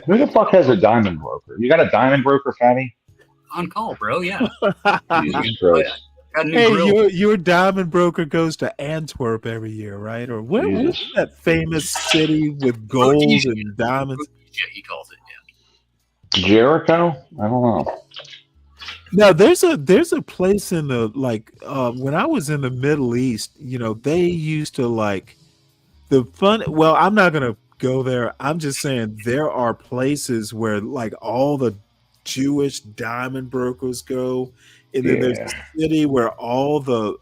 Who the fuck has a diamond broker? You got a diamond broker, Fatty? On call, bro. Yeah. Jesus Christ. Got a new Hey, grill. your diamond broker goes to Antwerp every year, right? Or what's Jesus. that famous city with gold Rhodesia. and diamonds? Yeah, he calls it. Jericho? I don't know. No, there's a place in the when I was in the Middle East, they used to the fun. Well, I'm not gonna go there. I'm just saying there are places where all the Jewish diamond brokers go, and then there's a city where all the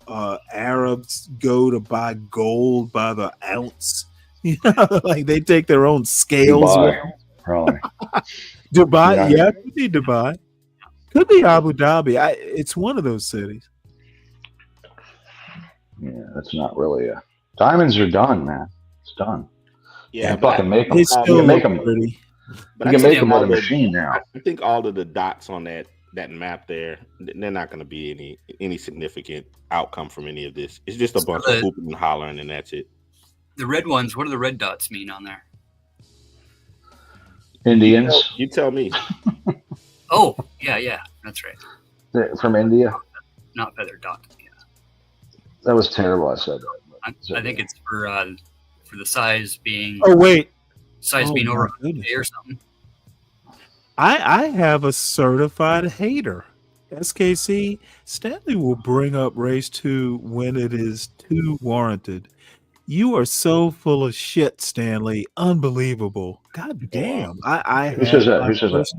Arabs go to buy gold by the ounce. They take their own scales. Dubai, probably. Dubai, yeah, it could be Dubai. Could be Abu Dhabi. It's one of those cities. Yeah, that's not really a. Diamonds are done, man. It's done. Yeah, you fucking make them. They still You can make look them. pretty. But You can make them with a machine now. I think all of the dots on that map there, they're not going to be any significant outcome from any of this. It's just a bunch of hooping and hollering, and that's it. The red ones. What do the red dots mean on there? Indians. You tell me. Oh, yeah, that's right. They're from India. Not feather dot. Yeah. That was terrible. I said that. I think it's for the size being. Oh wait, being over my 100 or something. I have a certified hater. SKC Stanley will bring up race 2 when it is too warranted. You are so full of shit, Stanley. Unbelievable. God damn. Who says that? Who says that?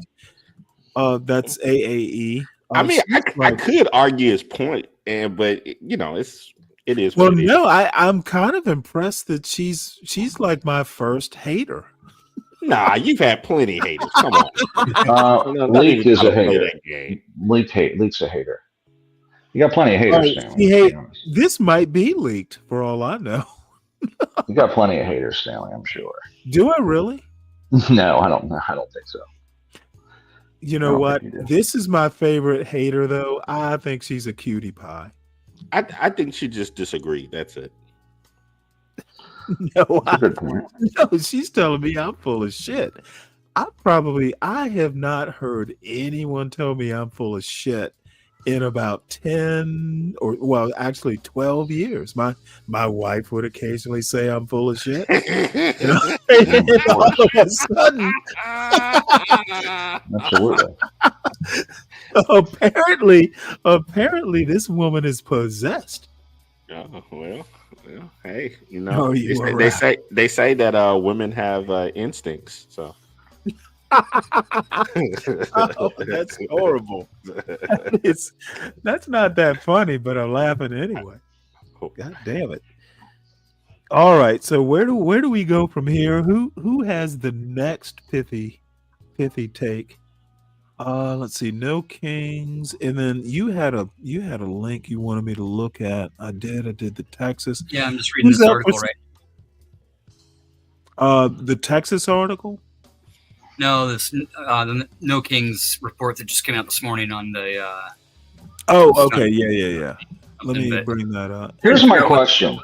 That's AAE. I mean, I could argue his point, but it is. Well, no, I'm kind of impressed that she's like my first hater. Nah, you've had plenty of haters. Come on. Leak is a hater. Leak's a hater. You got plenty of haters, Stanley. This might be leaked for all I know. You got plenty of haters, Stanley, I'm sure. Do I really? No, I don't think so. You know what? This is my favorite hater, though. I think she's a cutie pie. I think she just disagreed. That's it. No, That's a good point. No, she's telling me I'm full of shit. I have not heard anyone tell me I'm full of shit in about 10 or actually 12 years. My wife would occasionally say I'm full of shit. And all of a sudden, absolutely. apparently this woman is possessed. Oh, well, hey, they say that women have instincts, so. Oh, that's horrible. That's not that funny, but I'm laughing anyway. God damn it! All right, so where do we go from here? Who has the next pithy take? Let's see. No Kings, and then you had a link you wanted me to look at. I did the Texas. Yeah, I'm just reading this article right. The Texas article. No, the No Kings report that just came out this morning on the. Oh, okay, yeah. Let me bring that up. Here's my question.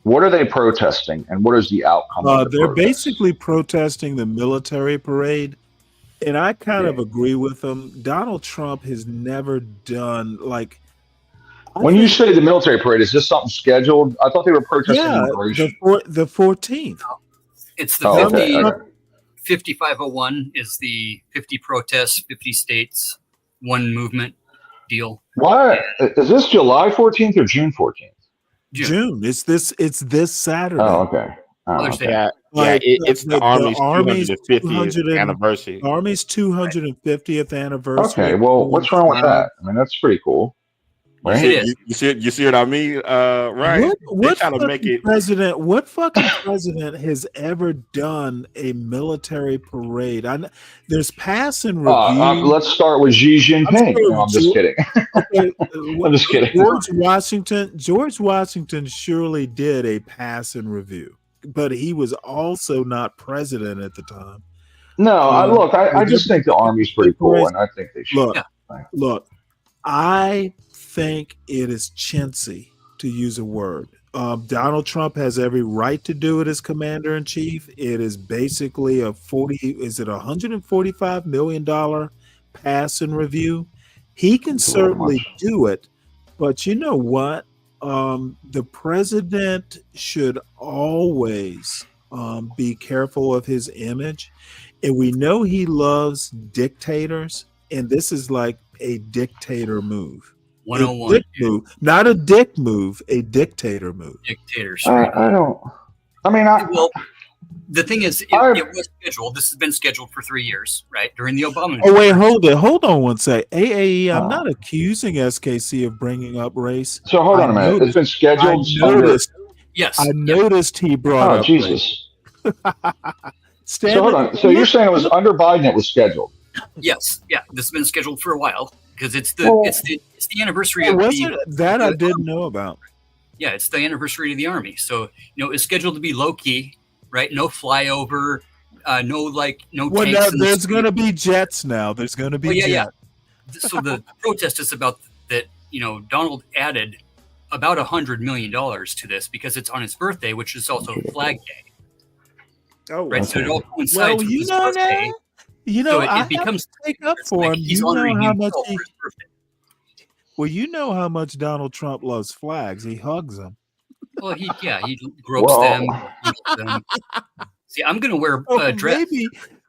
What are they protesting, and what is the outcome? They're basically protesting the military parade, and I kind of agree with them. Donald Trump has never done When you say the military parade, is this something scheduled? I thought they were protesting immigration. The 14th. It's the 5501 is the 50 protests, 50 states, one movement deal. Why is this July 14th or June 14th? June. It's this Saturday. Oh, okay. It's the Army's 250th anniversary. Army's 250th anniversary. Okay, well, what's wrong with that? I mean, that's pretty cool. Right? You see what I mean? Right. What fucking president has ever done a military parade? There's pass and review. Let's start with Xi Jinping. I'm just kidding. I'm just kidding. George Washington surely did a pass and review, but he was also not president at the time. No, I just think the Army's pretty cool, and I think they should. Look, I think it is chintzy, to use a word, Donald Trump has every right to do it as commander in chief. It is basically $145 million pass and review. He can certainly do it, but you know what? The president should always be careful of his image. And we know he loves dictators, and this is like a dictator move. 101. Dick move, not a dick move, a dictator move. Dictators. I don't. I mean, well, the thing is, it was scheduled. This has been scheduled for 3 years, right? During the Obama. Oh wait, hold on one sec. AAE, I'm not accusing SKC of bringing up race. So hold on a minute. It's been scheduled. Yes. I noticed he brought up. Oh Jesus. Stanley, so hold on. So you're saying it was under Biden? It was scheduled. Yes. Yeah. This has been scheduled for a while because it's the anniversary of that I didn't know about. Yeah, it's the anniversary of the Army. So it's scheduled to be low key, right? No flyover, no tanks. There's going to be jets now. There's going to be jets. Yeah. So the protest is about that. Donald added about $100 million to this because it's on his birthday, which is also Flag Day. Oh, right. So it all coincides with his birthday. So it becomes to take up for him. He's honoring himself for his birthday. Well, you know how much Donald Trump loves flags. He hugs them. Well, he gropes them. See, I'm going to wear a dress.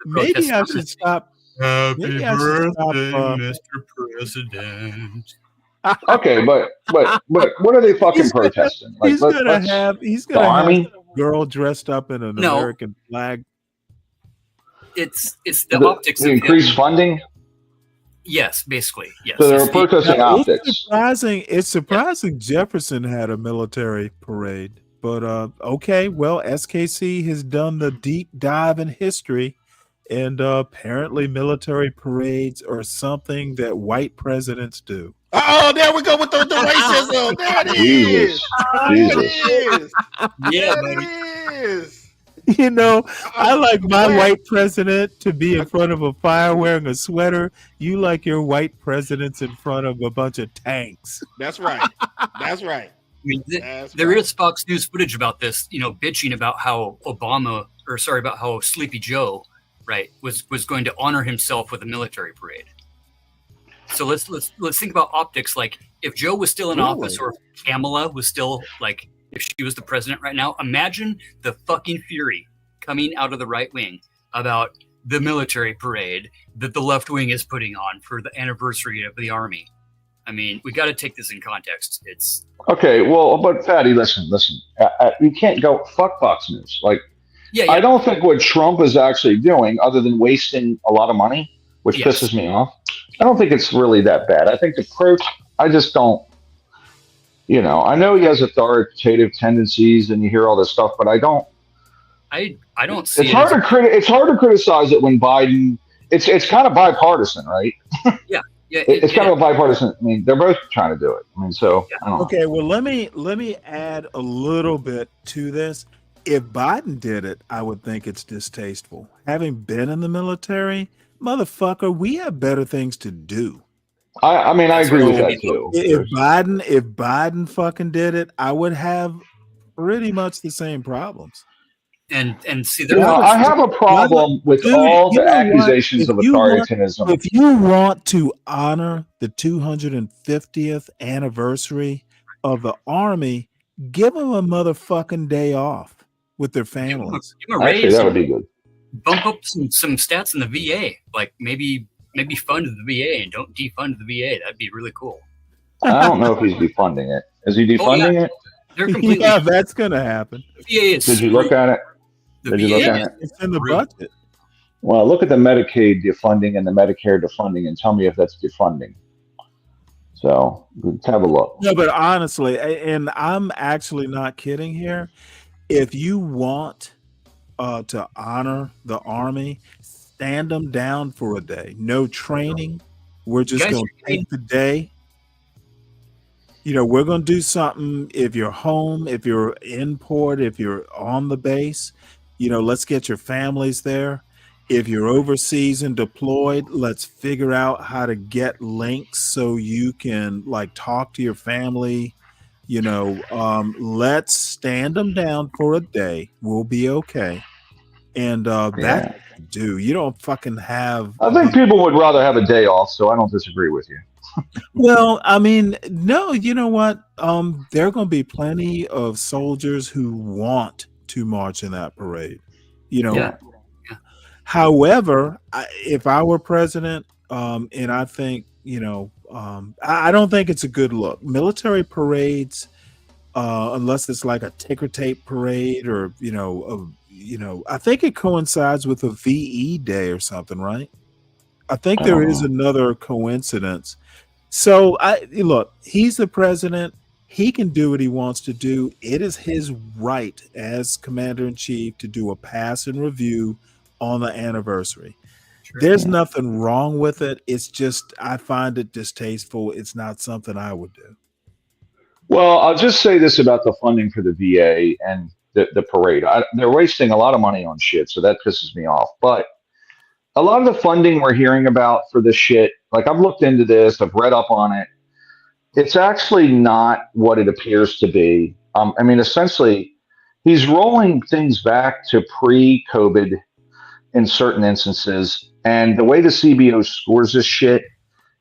Maybe I should stop. Happy birthday, Mr. President. Okay, but what are they fucking protesting? Like, he's gonna have Army? A girl dressed up in an American flag. It's the optics. The increased funding. Yes, basically. Yes. So they're protesting optics. It's surprising Jefferson had a military parade, but okay. Well, SKC has done the deep dive in history, and apparently military parades are something that white presidents do. Oh, there we go with the racism. There it is. Jesus. Yeah, there it is. I like my white president to be in front of a fire wearing a sweater. You like your white presidents in front of a bunch of tanks. That's right. I mean, there is Fox News footage about this, bitching about how about how Sleepy Joe, right, was going to honor himself with a military parade. So let's think about optics. Like if Joe was still in office, or if Kamala was still if she was the president right now, imagine the fucking fury coming out of the right wing about the military parade that the left wing is putting on for the anniversary of the Army. I mean, we got to take this in context. It's okay. Well, but Fatty, listen. You can't go fuck Fox News. Yeah. I don't think what Trump is actually doing, other than wasting a lot of money, which pisses me off. I don't think it's really that bad. I think the approach, I just don't, I know he has authoritative tendencies and you hear all this stuff, but I don't see it's hard to criticize it when Biden, it's kind of bipartisan, right? Yeah. Yeah. It's kind of a bipartisan. I mean, they're both trying to do it. I mean, so I don't know. Okay. Well, let me add a little bit to this. If Biden did it, I would think it's distasteful. Having been in the military, motherfucker, we have better things to do. I mean, I agree with that too. If Biden fucking did it, I would have pretty much the same problems. And see, I have a problem with all the accusations of authoritarianism. If you want to honor the 250th anniversary of the Army, give them a motherfucking day off with their families. Actually, that would be good. Bump up some stats in the VA, like maybe fund the VA and don't defund the VA. That'd be really cool. I don't know if he's defunding it. Is he defunding it? They're completely. Yeah, that's gonna happen. The VA is. Did you look at it? It's in the budget. Well, look at the Medicaid defunding and the Medicare defunding, and tell me if that's defunding. So let's have a look. No, but honestly, and I'm actually not kidding here. If you want to honor the Army, stand them down for a day. No training. We're just going to take the day. We're going to do something. If you're home, if you're in port, if you're on the base, let's get your families there. If you're overseas and deployed, let's figure out how to get links so you can talk to your family Let's stand them down for a day. We'll be okay. And that's what you do. You don't fucking have. I think people would rather have a day off, so I don't disagree with you. Well, I mean, no, you know what? There are going to be plenty of soldiers who want to march in that parade. Yeah. However, if I were president, and I think, I don't think it's a good look. Military parades, unless it's like a ticker tape parade or, I think it coincides with a VE day or something, right? I think there is another coincidence. So look, he's the president. He can do what he wants to do. It is his right as commander-in-chief to do a pass and review on the anniversary. Sure. There's nothing wrong with it. It's just, I find it distasteful. It's not something I would do. Well, I'll just say this about the funding for the VA and the parade. They're wasting a lot of money on shit, so that pisses me off. But a lot of the funding we're hearing about for this shit, like I've looked into this, I've read up on it. It's actually not what it appears to be. Essentially, he's rolling things back to pre-COVID in certain instances. And the way the CBO scores this shit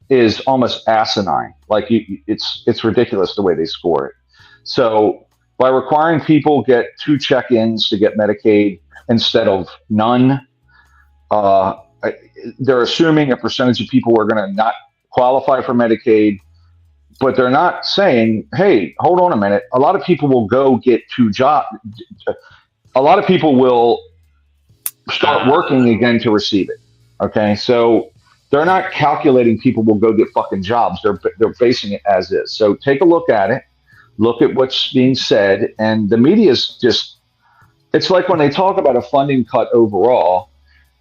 is almost asinine. Like it's ridiculous the way they score it. So by requiring people get 2 check-ins to get Medicaid instead of none, they're assuming a percentage of people are going to not qualify for Medicaid, but they're not saying, hey, hold on a minute. A lot of people will go get 2 jobs. A lot of people will start working again to receive it. Okay. So they're not calculating people will go get fucking jobs. They're basing it as is. So take a look at it, look at what's being said. And the media is just, it's like when they talk about a funding cut overall,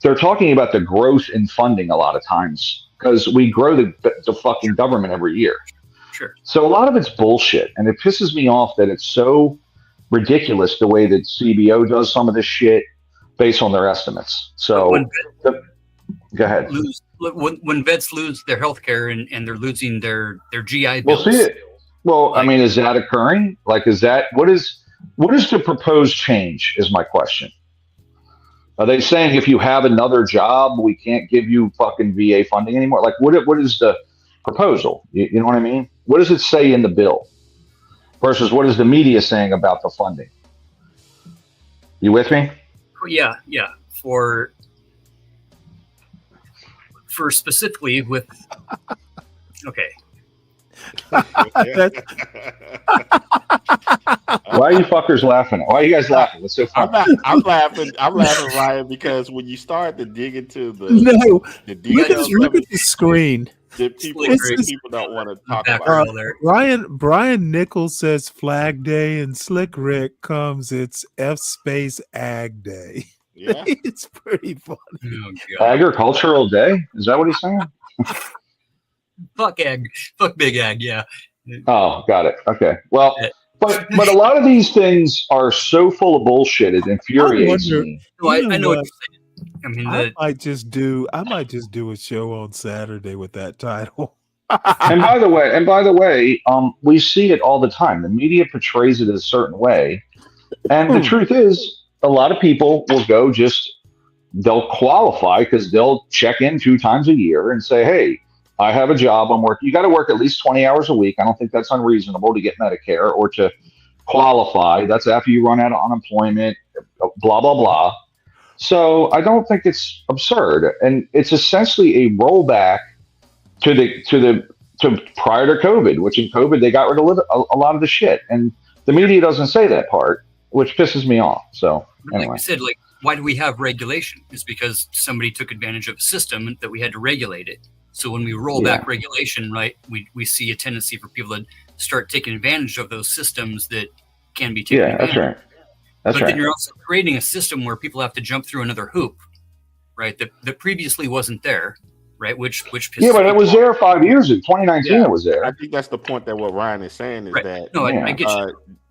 they're talking about the growth in funding a lot of times because we grow the fucking government every year. Sure. So a lot of it's bullshit. And it pisses me off that it's so ridiculous the way that CBO does some of this shit based on their estimates. So go ahead. When vets lose their health care and they're losing their GI bills. We'll see it. Well, is that occurring? Like, what is the proposed change is my question. Are they saying if you have another job, we can't give you fucking VA funding anymore? Like, what is the proposal? You know what I mean? What does it say in the bill versus what is the media saying about the funding? You with me? Yeah. For specifically with, okay. Why are you fuckers laughing? Why are you guys laughing? What's so funny? I'm laughing, Ryan, because when you start to dig into the details, look at the screen. People don't want to talk about it. Brian Nichols says Flag Day, and Slick Rick comes. It's F Ag Day. Yeah, it's pretty funny. Oh, Agricultural Day? Is that what he's saying? Fuck ag, fuck big ag. Yeah. Oh, got it. Okay. Well, but a lot of these things are so full of bullshit. It infuriates me. I know what you're saying. I might just do a show on Saturday with that title. and by the way, we see it all the time. The media portrays it a certain way, and the truth is, a lot of people will go they'll qualify because they'll check in 2 times a year and say, hey, I have a job, I'm working. You got to work at least 20 hours a week. I don't think that's unreasonable to get Medicare or to qualify. That's after you run out of unemployment, blah, blah, blah. So I don't think it's absurd. And it's essentially a rollback to prior to COVID, which in COVID, they got rid of a lot of the shit. And the media doesn't say that part, which pisses me off. So anyway. Like you said, why do we have regulation? It's because somebody took advantage of a system that we had to regulate it. So when we roll back regulation, right, we see a tendency for people to start taking advantage of those systems that can be taken advantage of. That's right. But then you're also creating a system where people have to jump through another hoop, right, that previously wasn't there, right, which but it was there 5 years ago. 2019 it was there. I think that's the point that what Ryan is saying is that I get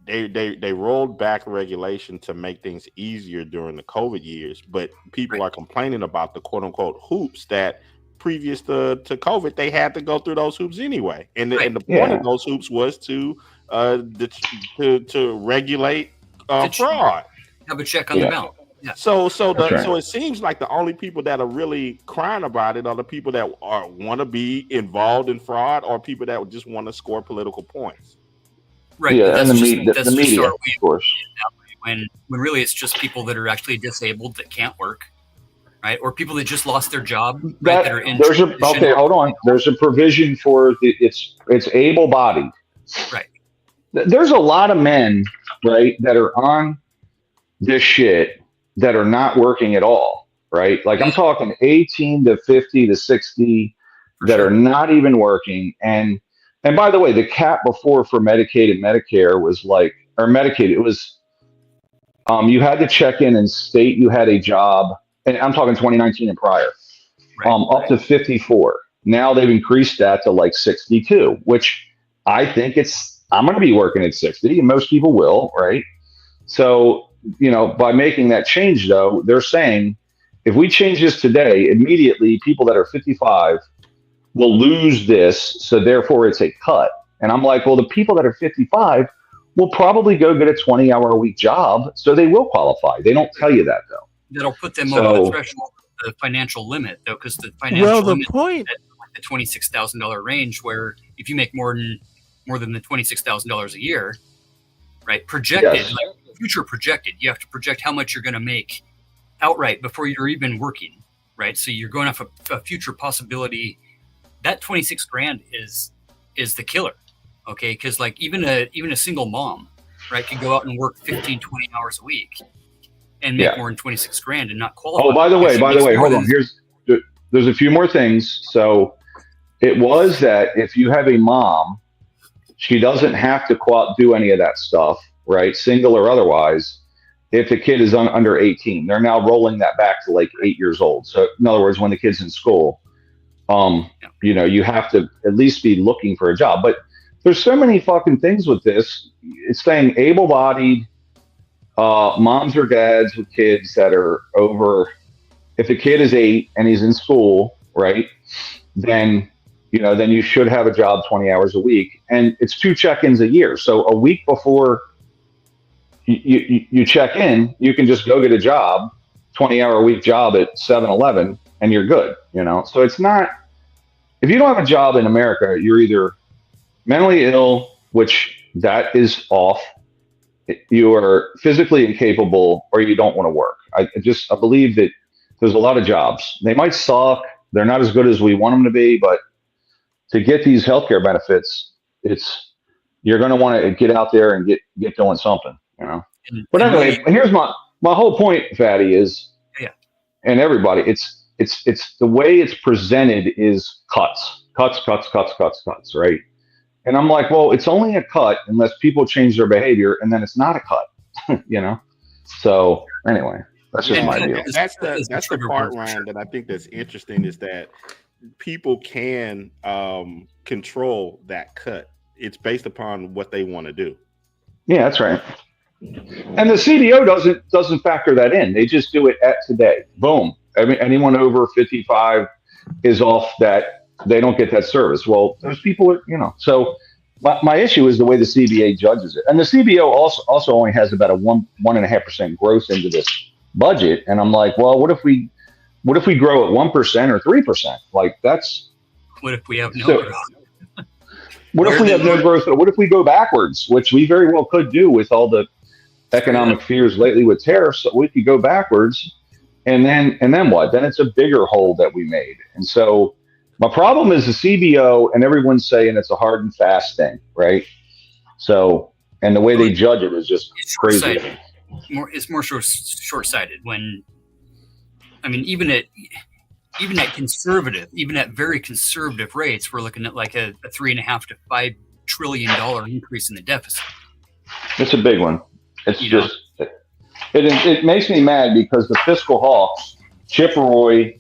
you. They rolled back regulation to make things easier during the COVID years, but people are complaining about the quote unquote hoops that previous to COVID they had to go through those hoops anyway, and the point of those hoops was to to regulate fraud. Have a check on the balance. Yeah. So it seems like the only people that are really crying about it are the people that want to be involved in fraud, or people that just want to score political points. Right. Yeah, and the media, of course. When really it's just people that are actually disabled that can't work, right? Or people that just lost their job. Right, that are in hold on. There's a provision for it's able-bodied. Right. There's a lot of men, right, that are on this shit that are not working at all, right? Like I'm talking 18 to 50 to 60 that are not even working. And by the way, the cap before for Medicaid and Medicare was Medicaid, it was you had to check in and state you had a job, and I'm talking 2019 and prior, up to 54. Now they've increased that to like 62, which I think I'm going to be working at 60, and most people will, right? So, by making that change, though, they're saying if we change this today, immediately people that are 55 will lose this. So therefore it's a cut. And I'm like, well, the people that are 55 will probably go get a 20-hour-a-week job. So they will qualify. They don't tell you that, though. That'll put them over the threshold of the financial limit, though, because the financial limit is at the $26,000 range, where if you make more than the $26,000 a year, right, projected, future projected, you have to project how much you're going to make outright before you're even working, right? So you're going off a future possibility. That 26 grand is the killer, okay? Because like even a single mom, right, can go out and work 15, 20 hours a week and make more than 26 grand and not qualify. Oh, by the way, hold on. There's a few more things. So it was that if you have a mom, she doesn't have to do any of that stuff, right? Single or otherwise. If the kid is under 18, they're now rolling that back to like 8 years old. So in other words, when the kid's in school, you have to at least be looking for a job. But there's so many fucking things with this. It's saying able-bodied moms or dads with kids that are over. If the kid is 8 and he's in school, right, then you should have a job 20 hours a week, and it's 2 check-ins a year. So a week before you check in, you can just go get a job, 20-hour-a-week job at 7-Eleven, and you're good. So it's not. If you don't have a job in America, you're either mentally ill, which that is off. You are physically incapable, or you don't want to work. I believe that there's a lot of jobs. They might suck. They're not as good as we want them to be, but to get these healthcare benefits, you're going to want to get out there and get doing something, But anyway, here's my whole point, Fatty, is, and everybody, it's the way it's presented is cuts, right? And I'm like, well, it's only a cut unless people change their behavior, and then it's not a cut, So anyway, that's just my deal. That's the part, Ryan, that I think that's interesting, is that people can control that cut. It's based upon what they want to do. Yeah, that's right. And the CDO doesn't factor that in. They just do it at today. Boom. Anyone over 55 is off that. They don't get that service. Well, those people are, So my issue is the way the CBA judges it. And the CBO also only has about a 1.5% growth into this budget. And I'm like, well, what if we grow at 1% or 3%? Like that's. What if we have no growth? What if we have no growth? What if we go backwards, which we very well could do with all the economic fears lately with tariffs? So we could go backwards, and then what? Then it's a bigger hole that we made. And so my problem is the CBO, and everyone's saying it's a hard and fast thing, right? So, and the way they judge it is just crazy. It's more short-sighted when, even at very conservative rates, we're looking at like a $3.5 to $5 trillion increase in the deficit. It's a big one. It's it makes me mad because the fiscal hawks, Chip Roy,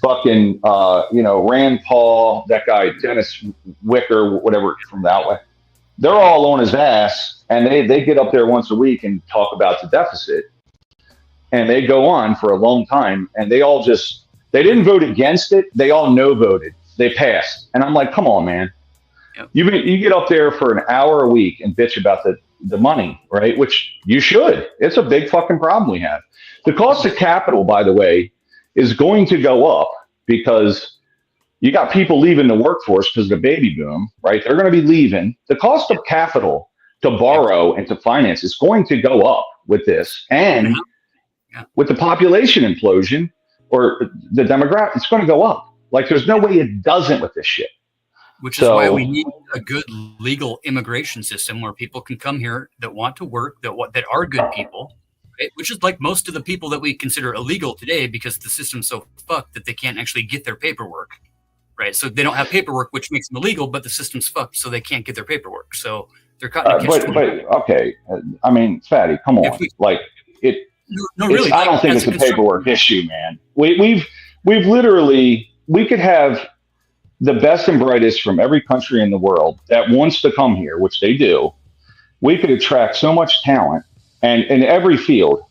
fucking Rand Paul, that guy Dennis Wicker, whatever from that way, they're all on his ass, and they get up there once a week and talk about the deficit, and they go on for a long time, and they didn't vote against it. They all no voted. They passed. And I'm like, come on, man. Yep. You get up there for an hour a week and bitch about the money, right? Which you should. It's a big fucking problem we have. The cost of capital, by the way, is going to go up because you got people leaving the workforce because of the baby boom, right? They're going to be leaving. The cost of capital to borrow and to finance is going to go up with this. And with the population implosion or the demographic, it's going to go up. Like there's no way it doesn't with this shit. Which is why we need a good legal immigration system where people can come here that want to work, that are good people, right? Which is like most of the people that we consider illegal today because the system's so fucked that they can't actually get their paperwork, right? So they don't have paperwork, which makes them illegal, but the system's fucked, so they can't get their paperwork. So they're caught in a catch-22. But okay, I mean, Fatty, come on, really. I don't think it's a paperwork issue, man. We've literally we could have the best and brightest from every country in the world that wants to come here, which they do. We could attract so much talent and in every field.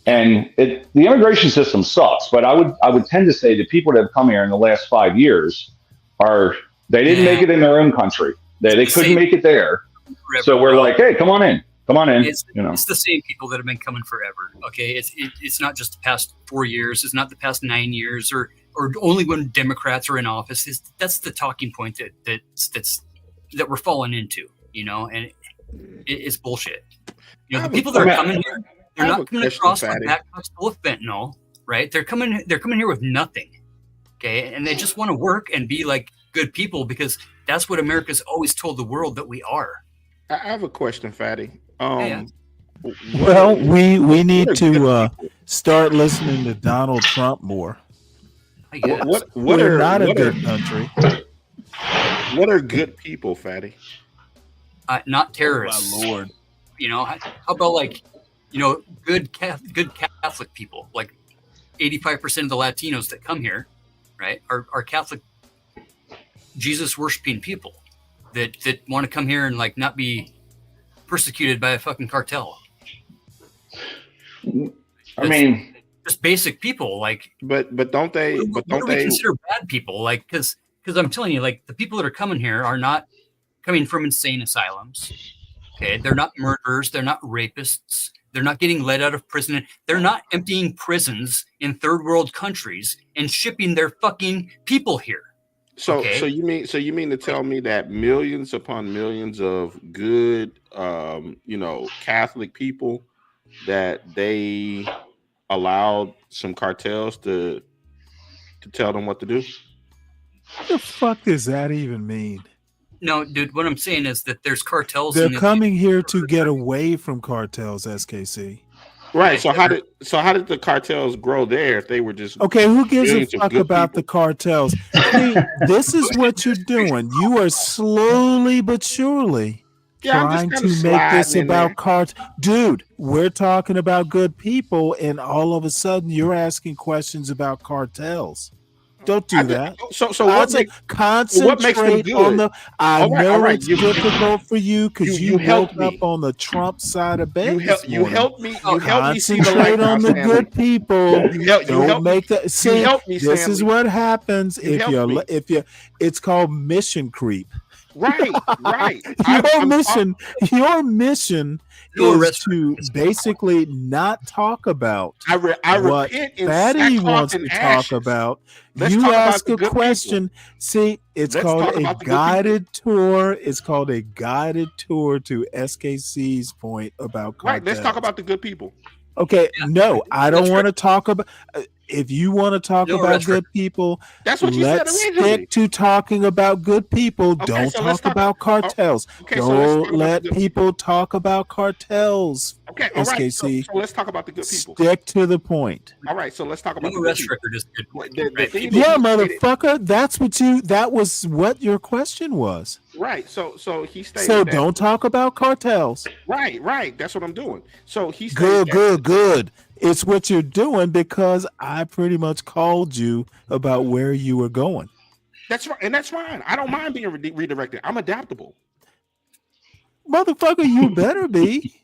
And the immigration system sucks, but I would tend to say the people that have come here in the last 5 years they didn't make it in their own country. They couldn't make it there. Forever. So we're like, hey, come on in. It's the same people that have been coming forever. Okay, it's not just the past 4 years. It's not the past 9 years, or only when Democrats are in office. That's the talking point that we're falling into. And it's bullshit. The people that are coming here, they're not coming across with backpacks full of fentanyl, right? They're coming here with nothing. Okay, and they just want to work and be like good people because that's what America's always told the world that we are. I have a question, Fatty. Well, we need to start listening to Donald Trump more. We're not a good country. What are good people, Fatty? Not terrorists. Oh, my Lord. How about good Catholic people? Like 85% of the Latinos that come here, right, are Catholic, Jesus worshiping people that want to come here and not be persecuted by a fucking cartel. I mean, just basic people, but don't they? But don't they consider bad people? Because I'm telling you, the people that are coming here are not coming from insane asylums. Okay, they're not murderers. They're not rapists. They're not getting let out of prison. They're not emptying prisons in third world countries and shipping their fucking people here. So you mean to tell me that millions upon millions of good, Catholic people that they allowed some cartels to tell them what to do? What the fuck does that even mean? No, dude, what I'm saying is that there's cartels. They're coming here to get away from cartels, SKC. Right. So how did the cartels grow there if they were just who gives a fuck about the cartels? See, this is what you're doing. You are slowly but surely trying to make this about cartels. Dude, we're talking about good people, and all of a sudden you're asking questions about cartels. Don't do that. So what makes them good? On the. I know it's difficult for you because you helped up on the Trump side of bed. You helped me. You helped me see the light on the good people. Don't make that. See, this is what happens if you. It's called mission creep. Right. Your mission is to basically not talk about what Fatty wants to talk about. You ask a question. See, it's called a guided tour. It's called a guided tour to SKC's point about cartels. Right. Let's talk about the good people. Okay. No, I don't want to talk about. If you want to talk about good people, that's what you let's said originally. Stick to talking about good people. Okay, don't talk about cartels. Don't let people talk about cartels. Okay, all right. So let's talk about the good people. Stick to the point. All right, so let's talk about the arrest record is good. Yeah, motherfucker. That was what your question was. Right. So he stated. So don't talk about cartels. Right. That's what I'm doing. So he stated good. It's what you're doing because I pretty much called you about where you were going. That's right, and that's fine. I don't mind being redirected. I'm adaptable. Motherfucker, you better be.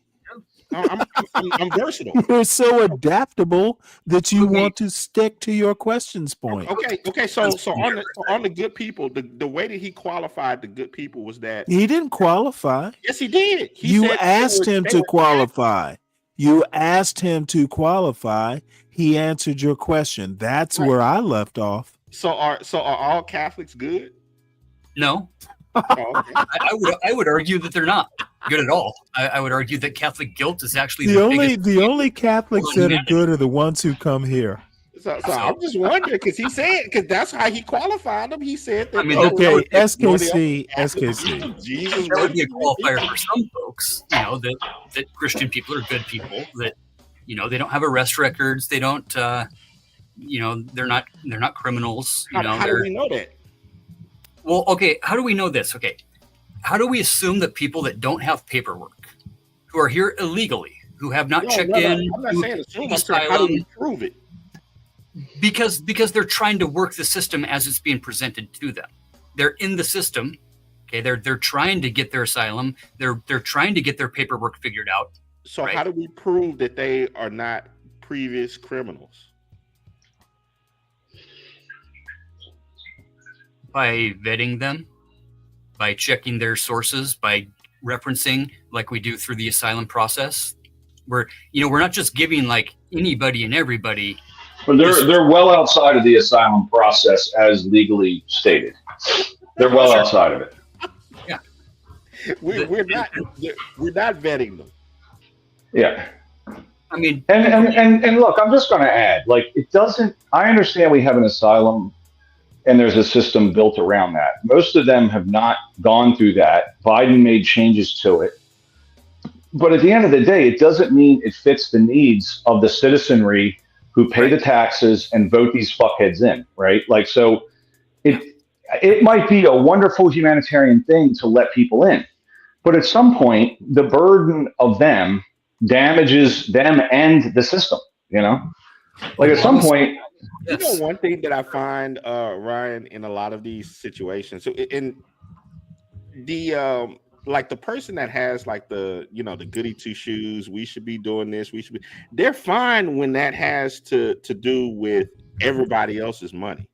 I'm versatile. You're so adaptable that you want to stick to your questions point. Okay. So on the good people, the way that he qualified the good people was that he didn't qualify. Yes, he did. You asked him to qualify. You asked him to qualify. He answered your question. That's where I left off. So are all Catholics good? No. I would argue that they're not good at all. I would argue that Catholic guilt is actually the only Catholics that are good are the ones who come here. So I'm just wondering because that's how he qualified them. He said that. I mean, SKC. Jesus, that would be a qualifier for some folks. You know that Christian people are good people. That they don't have arrest records. They don't. They're not criminals. How do we know that? Well, okay. How do we know this? Okay, how do we assume that people that don't have paperwork, who are here illegally, who have not checked in, I'm not saying assume. I'm saying how do we prove it? Because they're trying to work the system as it's being presented to them. They're in the system. Okay, they're trying to get their asylum. They're trying to get their paperwork figured out. So how do we prove that they are not previous criminals? By vetting them, by checking their sources, by referencing like we do through the asylum process. We're not just giving like anybody and everybody. But they're well outside of the asylum process as legally stated. They're well outside of it. Yeah. We're not vetting them. Yeah. I mean, and look, I'm just going to add, like, it doesn't. I understand we have an asylum, and there's a system built around that. Most of them have not gone through that. Biden made changes to it, but at the end of the day, it doesn't mean it fits the needs of the citizenry who pay the taxes and vote these fuckheads in, right? Like, so it might be a wonderful humanitarian thing to let people in, but at some point, the burden of them damages them and the system, Like at some point. One thing that I find, Ryan, in a lot of these situations, so in the like the person that has like the goody two shoes, we should be doing this, they're fine when that has to do with everybody else's money.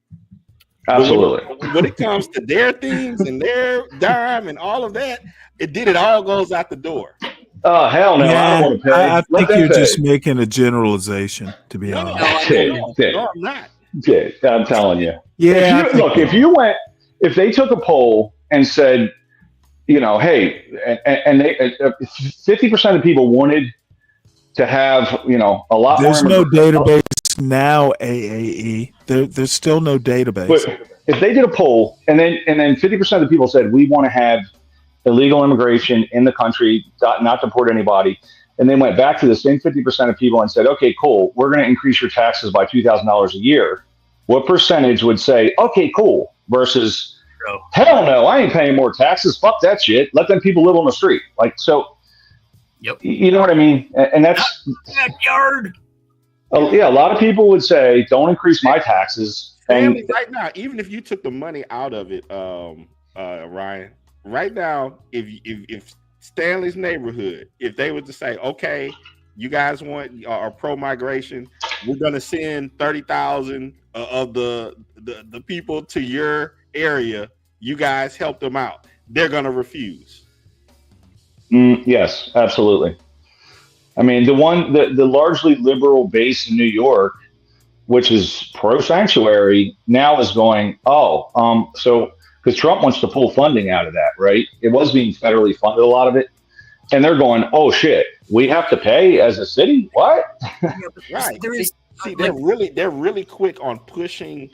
Absolutely. When it comes to their things and their dime and all of that, it all goes out the door. Oh, hell no. Yeah, I don't want to pay. I think you're just making a generalization, to be honest. No, I'm not. I'm telling you. Yeah. If they took a poll and said, hey, and 50% of people wanted to have, a lot There's more. No database now, AAE. There's still no database. But if they did a poll and then 50% of the people said, we want to have illegal immigration in the country, not deport anybody. And they went back to the same 50% of people and said, okay, cool, we're going to increase your taxes by $2,000 a year. What percentage would say, okay, cool, versus, hell no, I ain't paying more taxes. Fuck that shit. Let them people live on the street. Like, so, yep. You know what I mean? And that's backyard. Yeah, a lot of people would say, don't increase my taxes. Stanley, right now, even if you took the money out of it, Ryan, right now, if Stanley's neighborhood, if they were to say, okay, you guys are pro-migration, we're going to send 30,000 of the people to your area, you guys help them out, they're going to refuse. Yes, absolutely. I mean, the largely liberal base in New York, which is pro-sanctuary, now is going, so because Trump wants to pull funding out of that, right? It was being federally funded, a lot of it. And they're going, oh, shit, we have to pay as a city? What? Right. They're really quick on pushing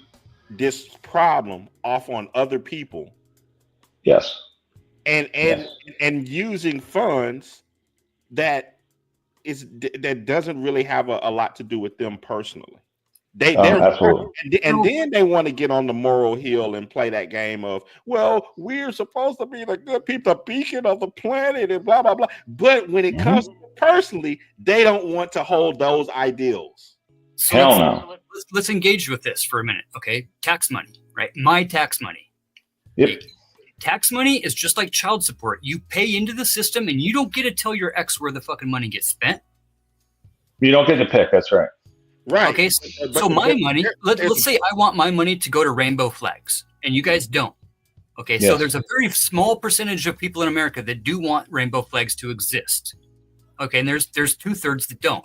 this problem off on other people. Yes. And using funds that doesn't really have a lot to do with them personally. Absolutely. And then they want to get on the moral hill and play that game of, well, we're supposed to be the good people, the beacon of the planet, and blah blah blah. But when it comes to personally, they don't want to hold those ideals. So hell no. Let's engage with this for a minute, okay? Tax money, right? My tax money. Yep. tax money is just like child support. You pay into the system, and you don't get to tell your ex where the fucking money gets spent. You don't get to pick. That's right. Right. Okay. So my money. Let's say I want my money to go to rainbow flags, and you guys don't. Okay. Yes. So there's a very small percentage of people in America that do want rainbow flags to exist. Okay, and there's 2/3 that don't.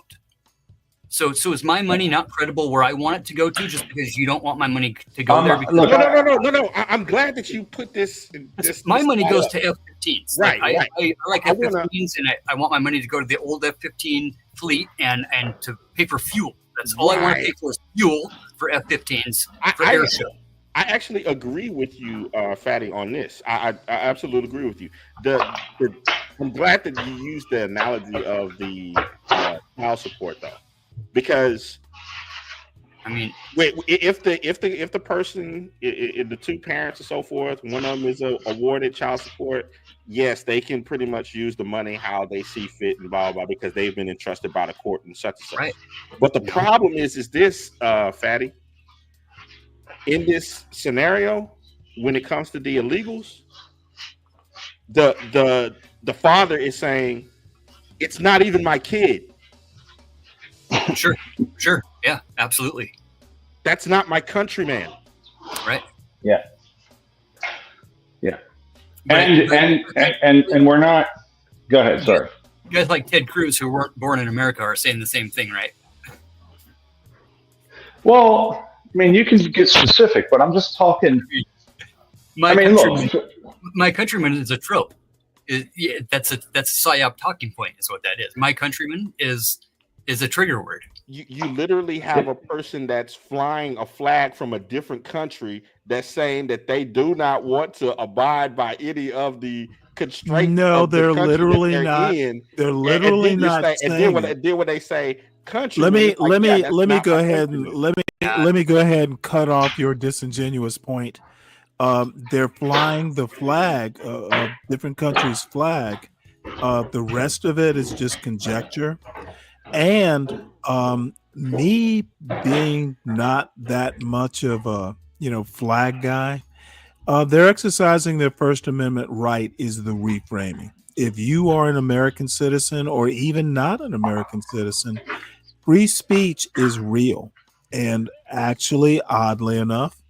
So is my money not credible where I want it to go to just because you don't want my money to go there? Because no. I'm glad that you put this. My money goes to F-15s. Right. I like F-15s, and I want my money to go to the old F-15 fleet and to pay for fuel. That's all I want to pay for is fuel for F-15s for air show. I actually agree with you, Fatty, on this. I absolutely agree with you. I'm glad that you used the analogy of the child support, though. Because I mean, wait, if the person, if the two parents and so forth, one of them is awarded child support, yes, they can pretty much use the money how they see fit and blah blah because they've been entrusted by the court and such and such. Right. But the problem is this, Fatty, in this scenario, when it comes to the illegals, the father is saying, it's not even my kid. Sure. Yeah, absolutely. That's not my countryman. Right. Yeah. And we're not. Go ahead. Sorry. You guys like Ted Cruz, who weren't born in America, are saying the same thing, right? Well, I mean, you can get specific, but I'm just talking. My countryman is a trope. That's a psyop talking point. Is what that is. My countryman is a trigger word. You literally have a person that's flying a flag from a different country that's saying that they do not want to abide by any of the constraints. No, they're literally not. They're literally not saying. And then when they say country, let me go ahead and cut off your disingenuous point. They're flying the flag of different countries' flag. The rest of it is just conjecture. And me being not that much of a flag guy, they're exercising their First Amendment right is the reframing. If you are an American citizen or even not an American citizen, free speech is real. And actually, oddly enough,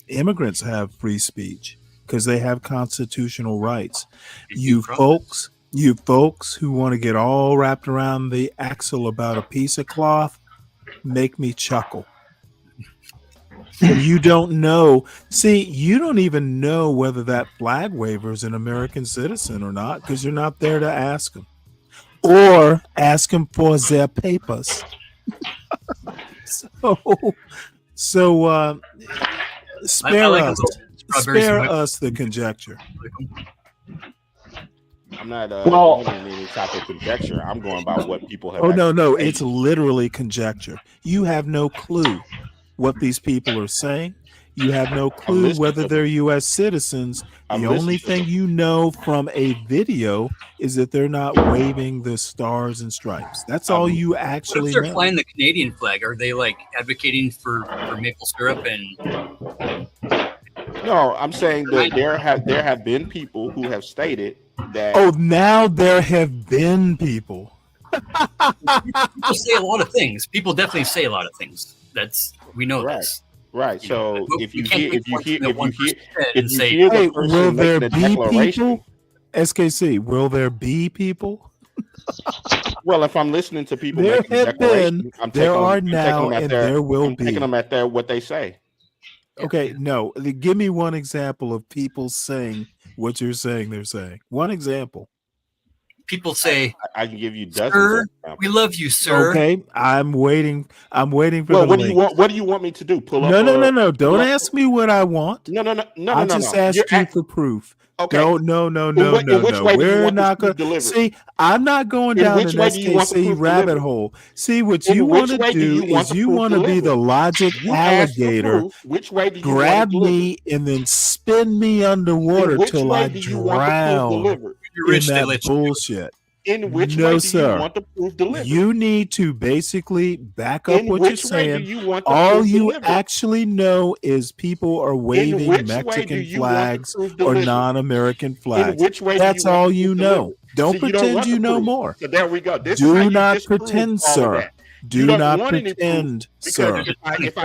immigrants have free speech because they have constitutional rights. You folks who want to get all wrapped around the axle about a piece of cloth make me chuckle. You don't know. See, you don't even know whether that flag waver is an American citizen or not because you're not there to ask them or ask them for their papers. So spare us the conjecture. I'm not doing any type of conjecture. I'm going by what people have. Oh no, it's literally conjecture. You have no clue what these people are saying. You have no clue whether they're U.S. citizens. The only thing you know from a video is that they're not waving the stars and stripes. That's all you actually know. What if they're flying the Canadian flag? Are they like advocating for maple syrup and? No, I'm saying that there have been people who have stated that. Oh, now there have been people. People say a lot of things. People definitely say a lot of things. We know this. Right. So if you hear will there be people? SKC, will there be people? Well, if I'm listening to people, there have been, there are now, and there will be. Taking them at what they say. Okay, no. Give me one example of people saying what you're saying they're saying. One example. People say, I can give you dozens. Sir, we love you, sir. Okay, I'm waiting for what do you want me to do? Pull up? No. Don't ask me what I want. No. I just asked you for proof. Okay. No. We're not going to see. I'm not going down an SKC rabbit hole. See, what you want to do is you want to be the logic alligator. Which way do you grab me and then spin me underwater till I drown in that bullshit? In which way do you want the proof delivered? You need to basically back up what you're saying. All you actually know is people are waving Mexican flags or non-American flags. In which way That's all you know. Don't pretend you know more. So there we go. Do not pretend, sir. Do not pretend, sir.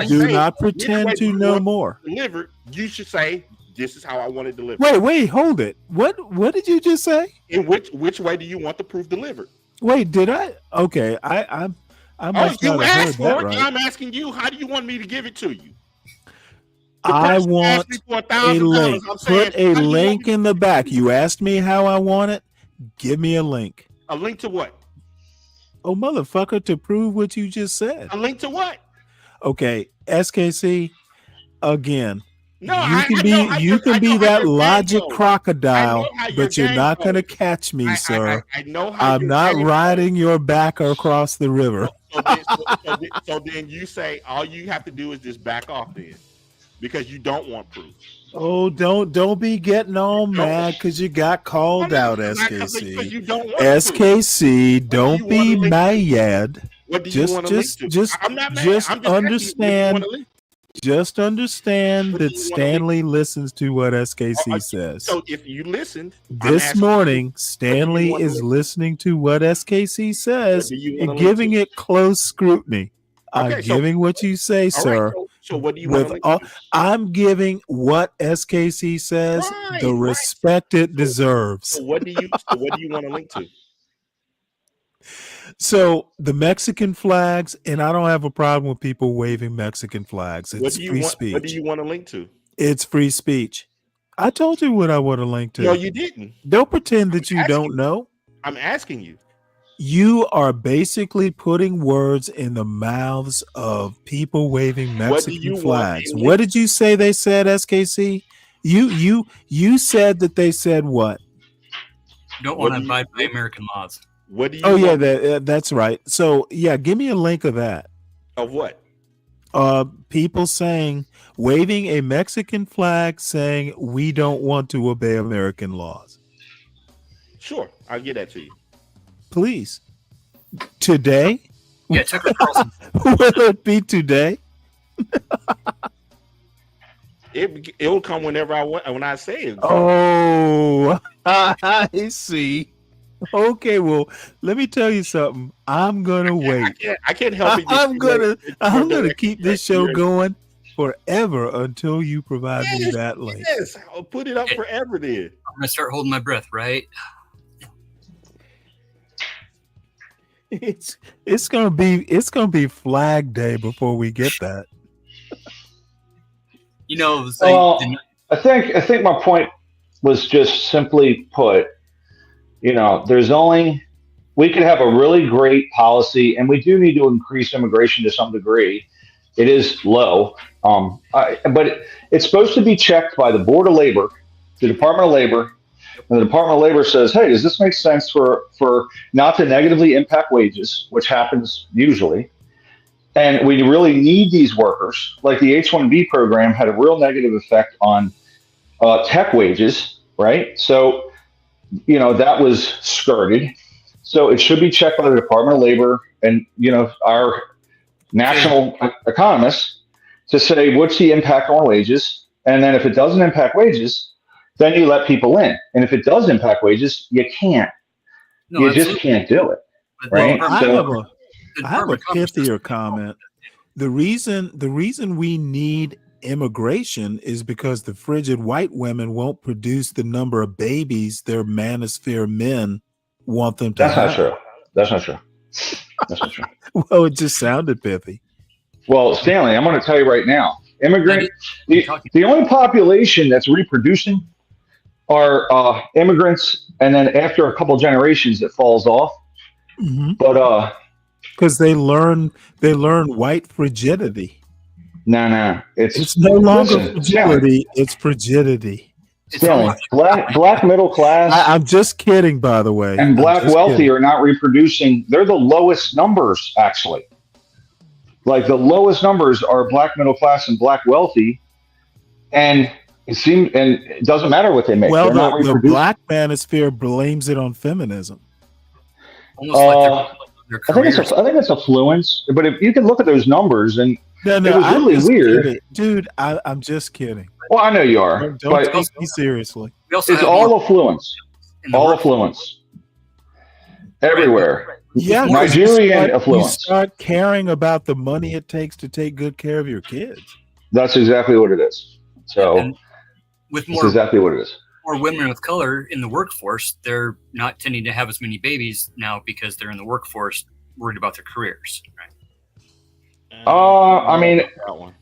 Do not pretend to know more. Delivered, you should say, this is how I want it delivered. Wait, hold it. What did you just say? In which way do you want the proof delivered? Wait, did I? Okay, I must not have heard that right. I'm asking you, how do you want me to give it to you? I want a link. Put a link in the back. You asked me how I want it. Give me a link. A link to what? Oh, motherfucker, to prove what you just said. A link to what? Okay, SKC, again. No, you can be that logic crocodile, but you're not going to catch me, sir. I know how I'm not riding your back across the river. So then you say all you have to do is just back off then, because you don't want proof. Oh, don't be getting all mad because you got called out, SKC. SKC, don't be mad. What do you want to link to? I'm not mad. Just understand that Stanley listens to what SKC says. So if you listened this morning, Stanley is listening to what SKC says and giving it close scrutiny. I'm giving what you say, sir. So what do you want to link to? I'm giving what SKC says the respect it deserves. So what do you want to link to? So the Mexican flags, and I don't have a problem with people waving Mexican flags. It's free speech. What do you want to link to? It's free speech. I told you what I want to link to. No, you didn't. Don't pretend that you don't know. I'm asking you. You are basically putting words in the mouths of people waving Mexican flags. What did you say they said, SKC? You said that they said what? Don't want to abide by American laws. What do you? Oh yeah, that's right. So yeah, give me a link of that. Of what? People saying, waving a Mexican flag, saying we don't want to obey American laws. Sure, I'll get that to you. Please. Today? Yeah, Tucker Carlson. Will it be today? It will come whenever I want. When I say it. Oh, I see. Okay, well, let me tell you something. I'm gonna wait. I can't help it. I'm gonna keep this show going forever until you provide me that link. Yes, I'll put it up forever. Then I'm gonna start holding my breath. Right? It's gonna be Flag Day before we get that. You know, I think my point was just simply put. You know, we could have a really great policy, and we do need to increase immigration to some degree. It is low, but it's supposed to be checked by the Board of Labor, the Department of Labor, and the Department of Labor says, hey, does this make sense for not to negatively impact wages, which happens usually, and we really need these workers. Like the H-1B program had a real negative effect on tech wages, right? So, you know, that was skirted. So it should be checked by the Department of Labor and, you know, our national economists to say, what's the impact on wages? And then if it doesn't impact wages, then you let people in. And if it does impact wages, you can't. No, you just can't do it. Right? Well, I have a pithier comment. The reason we need immigration is because the frigid white women won't produce the number of babies their manosphere men want them to have. That's not true. Well, it just sounded pithy. Well, Stanley, I'm going to tell you right now, the only population that's reproducing are immigrants, and then after a couple generations it falls off. Mm-hmm. But because they learn white frigidity. No. It's no longer fragility. It's frigidity. Stanley, black middle class. I'm just kidding, by the way. And black wealthy are not reproducing. They're the lowest numbers, actually. Like the lowest numbers are black middle class and black wealthy, and it doesn't matter what they make. Well, the black manosphere blames it on feminism. almost like their I think careers. I think it's affluence, but if you can look at those numbers, and No, it was I'm really just weird. kidding. Dude. I'm just kidding. Well, I know you are, Don't but take me seriously. We also it's have all more affluence, in the all work. affluence, Right, everywhere. Yeah, Nigerian you affluence. start caring about the money it takes to take good care of your kids. That's exactly what it is. So And with that's exactly what it is. more women of color in the workforce, they're not tending to have as many babies now because they're in the workforce worried about their careers. Right? I mean,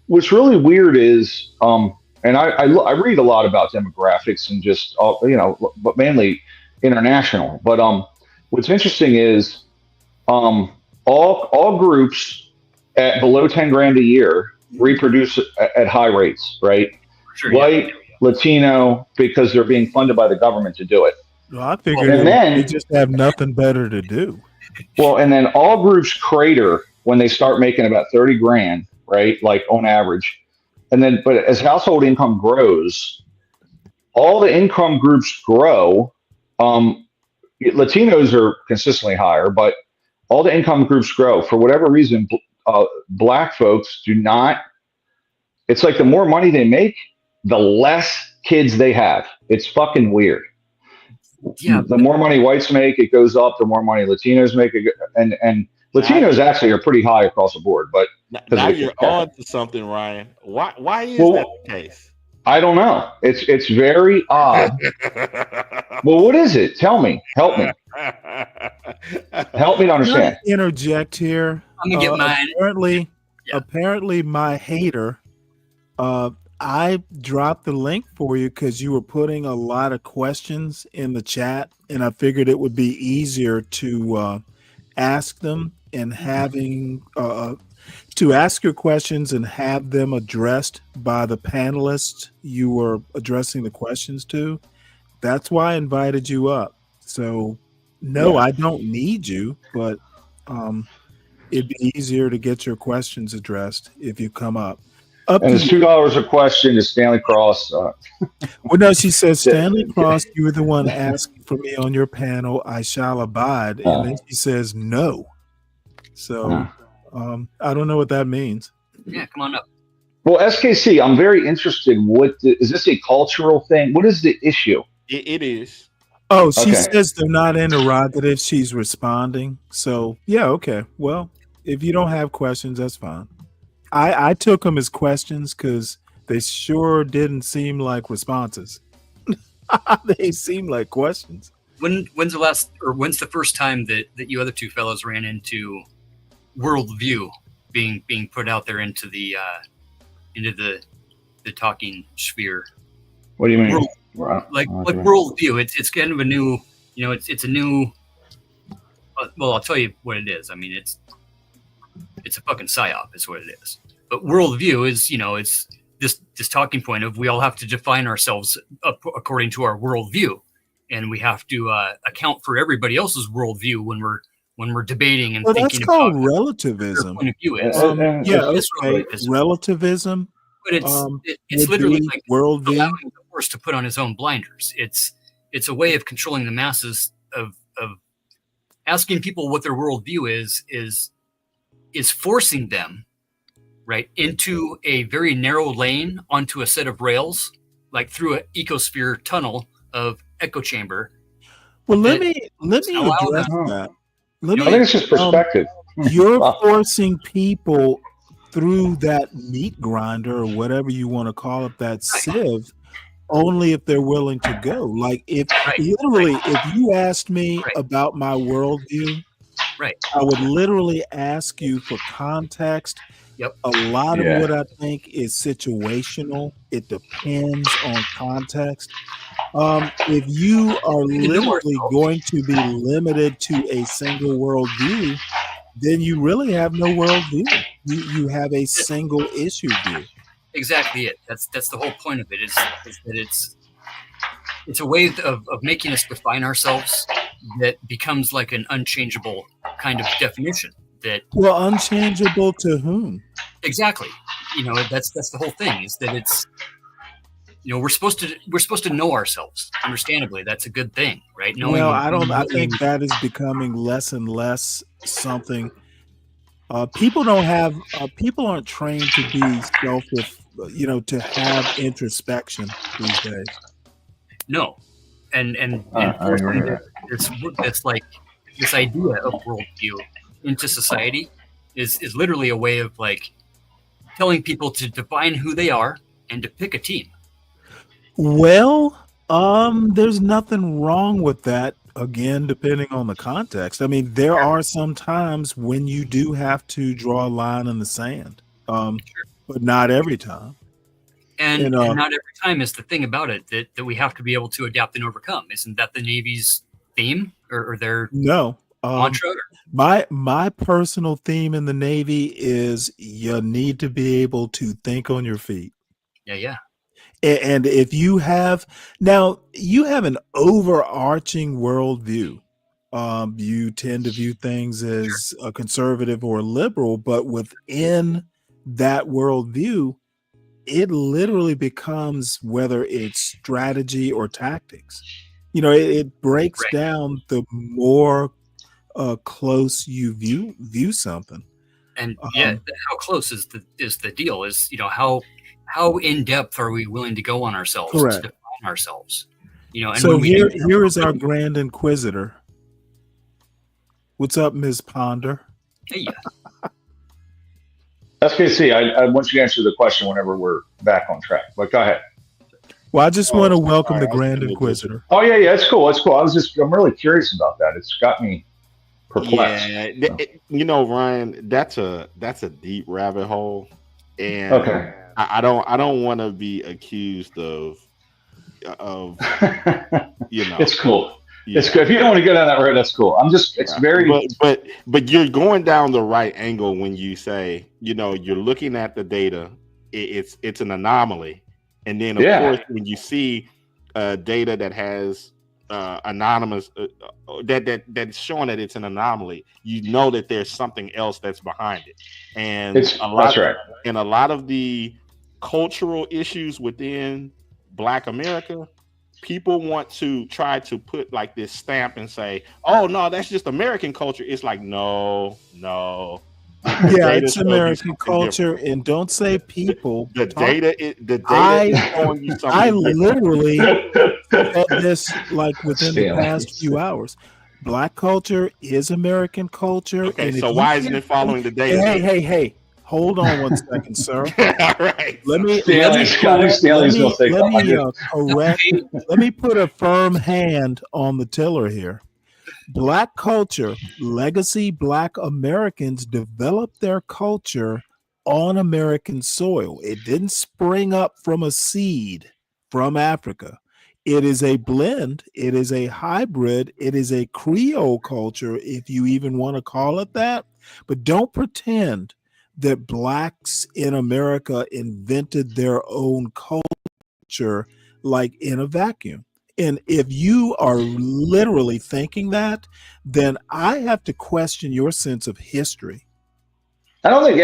what's really weird is, and I read a lot about demographics and just, but mainly international. But what's interesting is, all groups at below 10 grand a year reproduce at high rates, right? Sure, White, Latino, because they're being funded by the government to do it. Well, I figured And then they just have nothing better to do. Well, and then all groups crater when they start making about 30 grand, right? Like on average. And then, but as household income grows, all the income groups grow. Latinos are consistently higher, but all the income groups grow. For whatever reason, black folks do not. It's like the more money they make, the less kids they have. It's fucking weird. Yeah. The more money whites make, it goes up. The more money Latinos make, and Latinos actually are pretty high across the board. But now you're on to something, Ryan. Why is that the case? I don't know. It's very odd. Well, what is it? Tell me. Help me. Help me to understand. Can I interject here? I'm gonna get mine. Apparently, my hater. I dropped the link for you because you were putting a lot of questions in the chat, and I figured it would be easier to ask them and having to ask your questions and have them addressed by the panelists you were addressing the questions to. That's why I invited you up. So, no, I don't need you, but it'd be easier to get your questions addressed if you come up. And it's $2 a question to Stanley Cross. Well, no, she says, Stanley Cross, you were the one asking for me on your panel. I shall abide. And then she says, no. So I don't know what that means. Yeah, come on up. Well, SKC, I'm very interested. Is this a cultural thing? What is the issue? It is. Oh, she says they're not interrogative. She's responding. So, yeah, okay. Well, if you don't have questions, that's fine. I took them as questions because they sure didn't seem like responses. They seem like questions. When's the first time that you other two fellows ran into worldview being put out there into the talking sphere? What do you mean? Like worldview. It's kind of a new, it's a new. Well, I'll tell you what it is. I mean, it's a fucking psyop, is what it is. But worldview is, it's this talking point of we all have to define ourselves according to our worldview, and we have to account for everybody else's worldview when we're debating and thinking that's called about relativism. What their point of view is. It's relativism. But it's literally like worldview. Allowing the horse to put on his own blinders. It's a way of controlling the masses of asking people what their worldview is forcing them right into a very narrow lane onto a set of rails, like through an ecosphere tunnel of echo chamber. Well, let me address that. I think it's just perspective. You're forcing people through that meat grinder or whatever you want to call it, that sieve, only if they're willing to go. Like if you asked me about my worldview, I would literally ask you for context. Yep. A lot of what I think is situational. It depends on context. If you are literally going to be limited to a single worldview, then you really have no worldview. You have a single issue view. Exactly it. That's the whole point of it. Is that it's a way of making us define ourselves that becomes like an unchangeable kind of definition. Well, unchangeable to whom? Exactly. That's the whole thing. Is that we're supposed to know ourselves. Understandably, that's a good thing, right? Knowing, well, I think that is becoming less and less something. People aren't trained to be to have introspection these days. No, and I agree. it's like this idea of worldview into society is literally a way of like telling people to define who they are and to pick a team. Well, there's nothing wrong with that. Again, depending on the context. I mean, there are some times when you do have to draw a line in the sand, but not every time. And not every time is the thing about it that we have to be able to adapt and overcome. Isn't that the Navy's theme or their mantra? My personal theme in the Navy is you need to be able to think on your feet. Yeah. And if you have an overarching worldview, you tend to view things as a conservative or a liberal, but within that worldview, it literally becomes whether it's strategy or tactics. It breaks down the more close you view something. And how close is the deal? Is how in depth are we willing to go on ourselves Correct. to define ourselves? And so here is our Grand Inquisitor. What's up, Ms. Ponder? Hey. That's good to see. I want you to answer the question whenever we're back on track. But go ahead. Well, I just want to welcome the Grand Inquisitor. Oh yeah, it's cool. It's cool. I'm really curious about that. It's got me perplexed. Yeah, Ryan, that's a deep rabbit hole, and I don't want to be accused of It's cool. Yeah. It's good. If you don't want to go down that road, that's cool. But you're going down the right angle when you say, you're looking at the data, it's an anomaly. And then of course, when you see data that has anonymous, that's showing that it's an anomaly, that there's something else that's behind it. And and a lot of the cultural issues within Black America, people want to try to put like this stamp and say, oh no, that's just American culture. It's like, no. Yeah, it's American culture, and don't say people. The data is showing you something. I literally said this like within the past few hours. Black culture is American culture. Okay, and so why isn't it following the data? Hey. Hold on one second, sir. All right. Let me put a firm hand on the tiller here. Black culture, legacy Black Americans developed their culture on American soil. It didn't spring up from a seed from Africa. It is a blend. It is a hybrid. It is a Creole culture, if you even want to call it that. But don't pretend that Blacks in America invented their own culture like in a vacuum. And if you are literally thinking that, then I have to question your sense of history. I don't think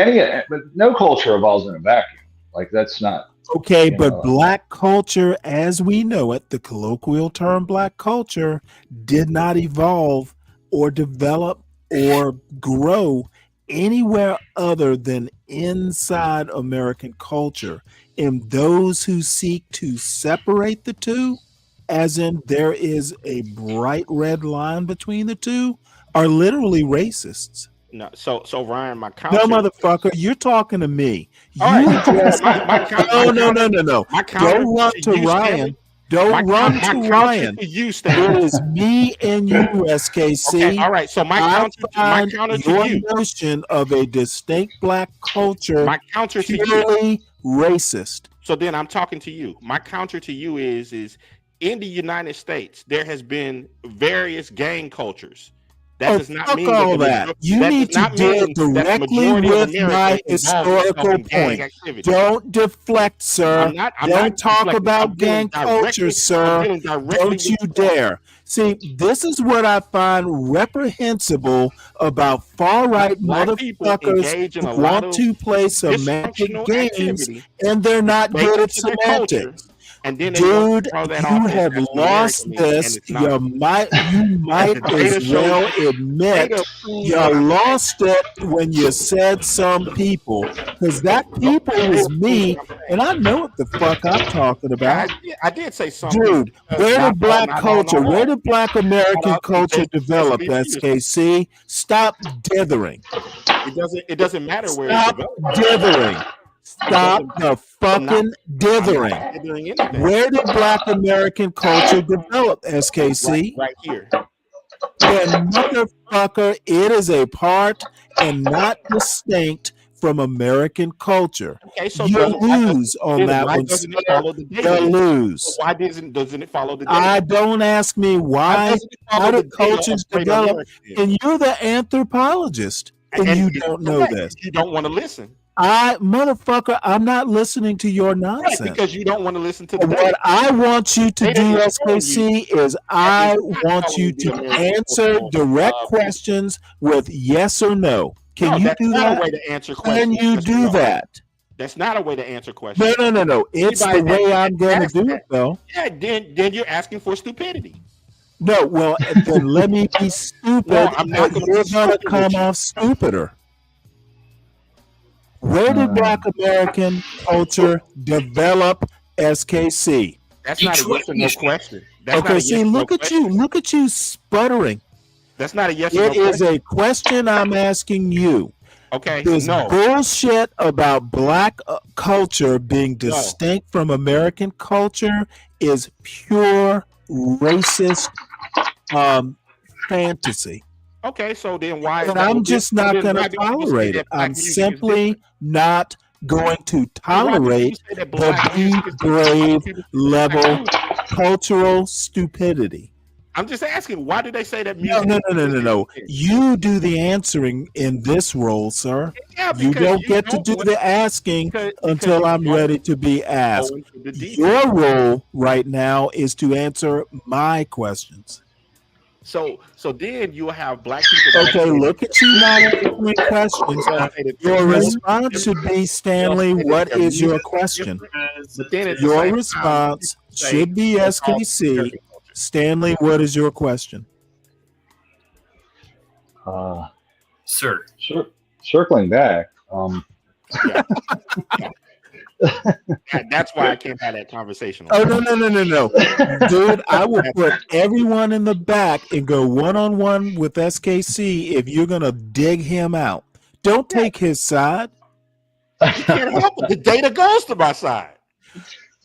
but no culture evolves in a vacuum. Like that's not okay. But Black culture, as we know it, the colloquial term Black culture, did not evolve or develop or grow anywhere other than inside American culture. And those who seek to separate the two, as in there is a bright red line between the two, are literally racists. No, so Ryan, my counter. No, motherfucker, you're talking to me. No. No. Don't run to Ryan. Don't run to Ryan. You, Stanley. It is me and you, SKC. Okay, all right. So my counter to you. Notion of a distinct Black culture. My counter to you. Racist. So then I'm talking to you. My counter to you is in the United States there has been various gang cultures. That does not mean all that. You need to deal directly with my historical point. Don't deflect, sir. Don't talk about gang culture, sir. Don't you dare. See, this is what I find reprehensible about far-right motherfuckers who want to play semantic games, and they're not good at semantics. And then dude, you have lost this. You might as well admit you lost it when you said some people, because that people was me, and I know what the fuck I'm talking about. I did say some. Dude, where did black culture, where did black American culture develop, SKC? Stop dithering. It doesn't matter where Stop dithering. Stop the fucking dithering. Where did black American culture develop, SKC? Right here. Then, motherfucker, it is a part and not distinct from American culture. Okay, so you lose on that one. You lose. Why doesn't it follow the data? I don't ask me why. How do cultures develop? And you're the anthropologist, and you don't know this. You don't want to listen. Motherfucker, I'm not listening to your nonsense. Right, because you don't want to listen to the What I want you to do, SKC, is I want you to answer direct questions with yes or no. Can you do that? That's not a way to answer questions. Can you do that? That's not a way to answer questions. No. It's the way I'm going to do it, though. Yeah, then you're asking for stupidity. No, well, then let me be stupid. No, I'm not you're going to come off stupider. Where did black American culture develop, SKC? That's not a yes or no question. Okay, see, look at you sputtering. That's not a yes or no question. It is a question I'm asking you. Okay, this bullshit about black culture being distinct from American culture is pure racist fantasy. Okay, so then why? And I'm just not going to tolerate it. I'm simply not going to tolerate the be brave level cultural stupidity. I'm just asking, why did they say that music? No. You do the answering in this role, sir. Yeah, you don't get to do the asking until I'm ready to be asked. Your role right now is to answer my questions. So then you will have black people. Okay, look at you not answering questions. Your response should be, Stanley, what is your question? Your response should be SKC. Stanley, what is your question? Sir. Circling back. That's why I can't have that conversation. Oh, no. Dude, I will put everyone in the back and go one-on-one with SKC if you're going to dig him out. Don't take his side. You can't help it. The data goes to my side.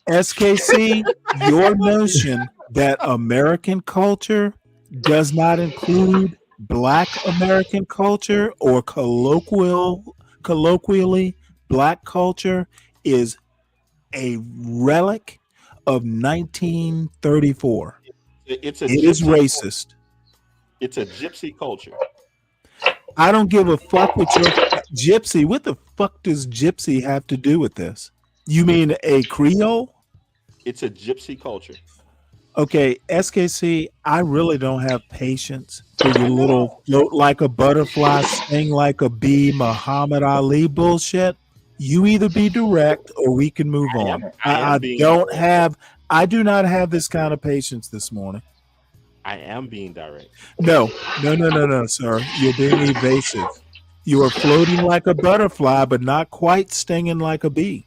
SKC, your notion that American culture does not include black American culture or colloquially black culture is a relic of 1934. It is racist. It's a gypsy culture. I don't give a fuck with your gypsy. What the fuck does gypsy have to do with this? You mean a Creole? It's a gypsy culture. Okay, SKC, I really don't have patience for your little float like a butterfly, sting like a bee, Muhammad Ali bullshit. You either be direct or we can move on. I do not have this kind of patience this morning. I am being direct. No, sir. You're being evasive. You are floating like a butterfly, but not quite stinging like a bee.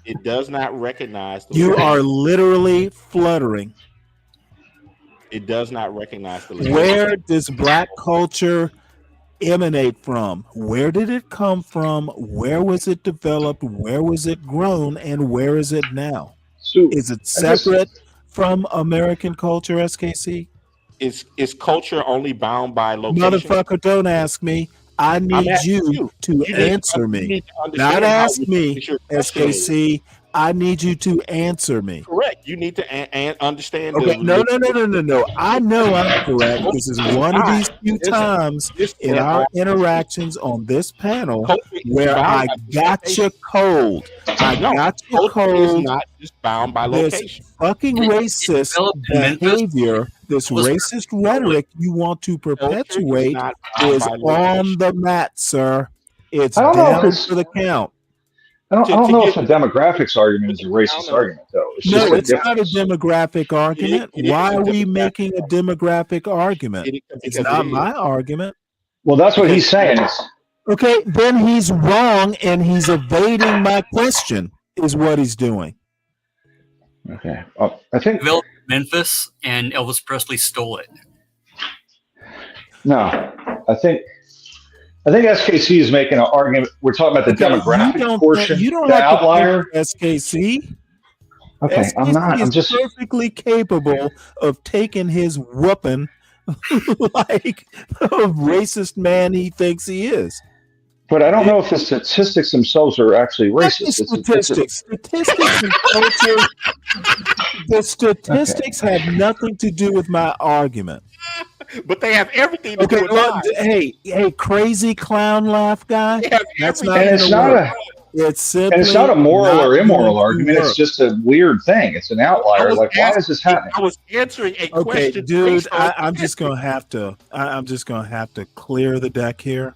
It does not recognize the You are literally fluttering. It does not recognize the Where does black culture emanate from? Where did it come from? Where was it developed? Where was it grown? And where is it now? So, is it separate from American culture, SKC? Is culture only bound by location? Motherfucker, don't ask me. I need you to answer me. Not ask me, SKC. I need you to answer me. Correct. You need to understand. Okay. No. I know I'm correct. This is one of these few times in our interactions on this panel where I got you cold. I got you cold. Not just bound by location. This fucking racist behavior, this racist rhetoric you want to perpetuate is on the mat, sir. It's down for the count. I don't know if a demographics argument is a racist argument, though. It's just No, a it's not a difference. demographic argument. Why are we making a demographic argument? It's not my argument. Well, that's what he's saying. Okay, then he's wrong and he's evading my question, is what he's doing. Okay. I think Memphis and Elvis Presley stole it. No, I think SKC is making an argument. We're talking about the demographic portion. You don't the have outlier. To SKC. Okay, SKC I'm not. I'm just perfectly capable of taking his whooping like a racist man he thinks he is. But I don't know if the statistics themselves are actually racist. Statistics and culture. The statistics have nothing to do with my argument. But they have everything to do with mine. Hey, crazy clown laugh guy. That's not. And it's not a. It's simply. And it's not a moral or immoral argument. It's just a weird thing. It's an outlier. Like, why is this happening? I was answering a question, dude. I'm just gonna have to. I'm just gonna have to clear the deck here.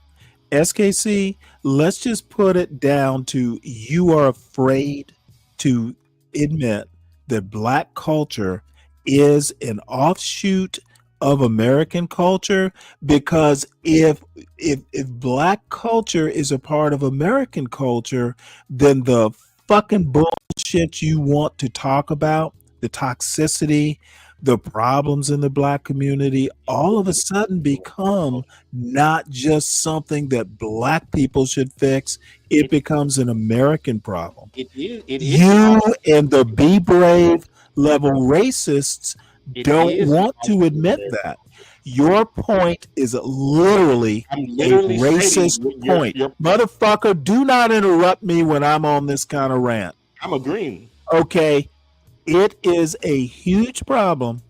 SKC, let's just put it down to you are afraid to admit that Black culture is an offshoot of American culture, because if Black culture is a part of American culture, then the fucking bullshit you want to talk about, the toxicity, the problems in the Black community, all of a sudden become not just something that Black people should fix. It becomes an American problem. It is. You and the Be Brave level racists don't want to admit that. Your point is literally a racist point. Motherfucker, do not interrupt me when I'm on this kind of rant. I'm agreeing. Okay. It is a huge problem.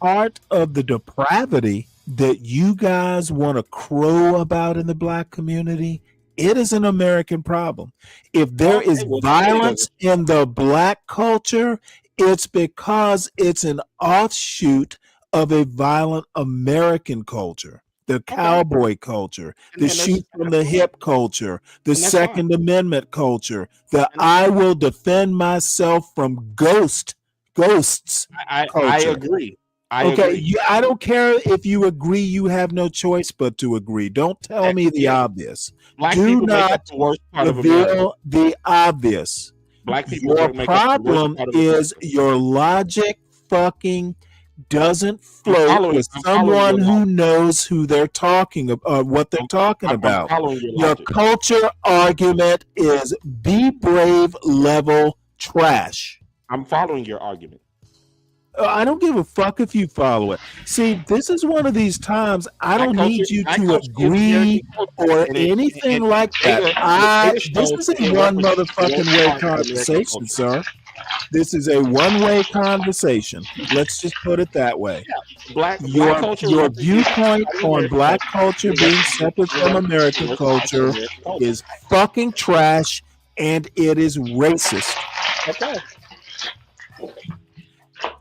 Part of the depravity that you guys want to crow about in the Black community, it is an American problem. If there is violence in the Black culture, it's because it's an offshoot of a violent American culture. The cowboy culture, the shoot from the hip culture, the Second Amendment culture, the I will defend myself from ghosts. I agree. I don't care if you agree. You have no choice but to agree. Don't tell me the obvious. Do not reveal the obvious. Black people. Your problem is your logic fucking doesn't flow with someone who knows who they're talking about, what they're talking about. Your culture argument is Be Brave level trash. I'm following your argument. I don't give a fuck if you follow it. See, this is one of these times I don't need you to agree or anything like that. This is a one motherfucking way conversation, sir. This is a one-way conversation. Let's just put it that way. Your viewpoint on Black culture being separate from American culture is fucking trash, and it is racist. Okay.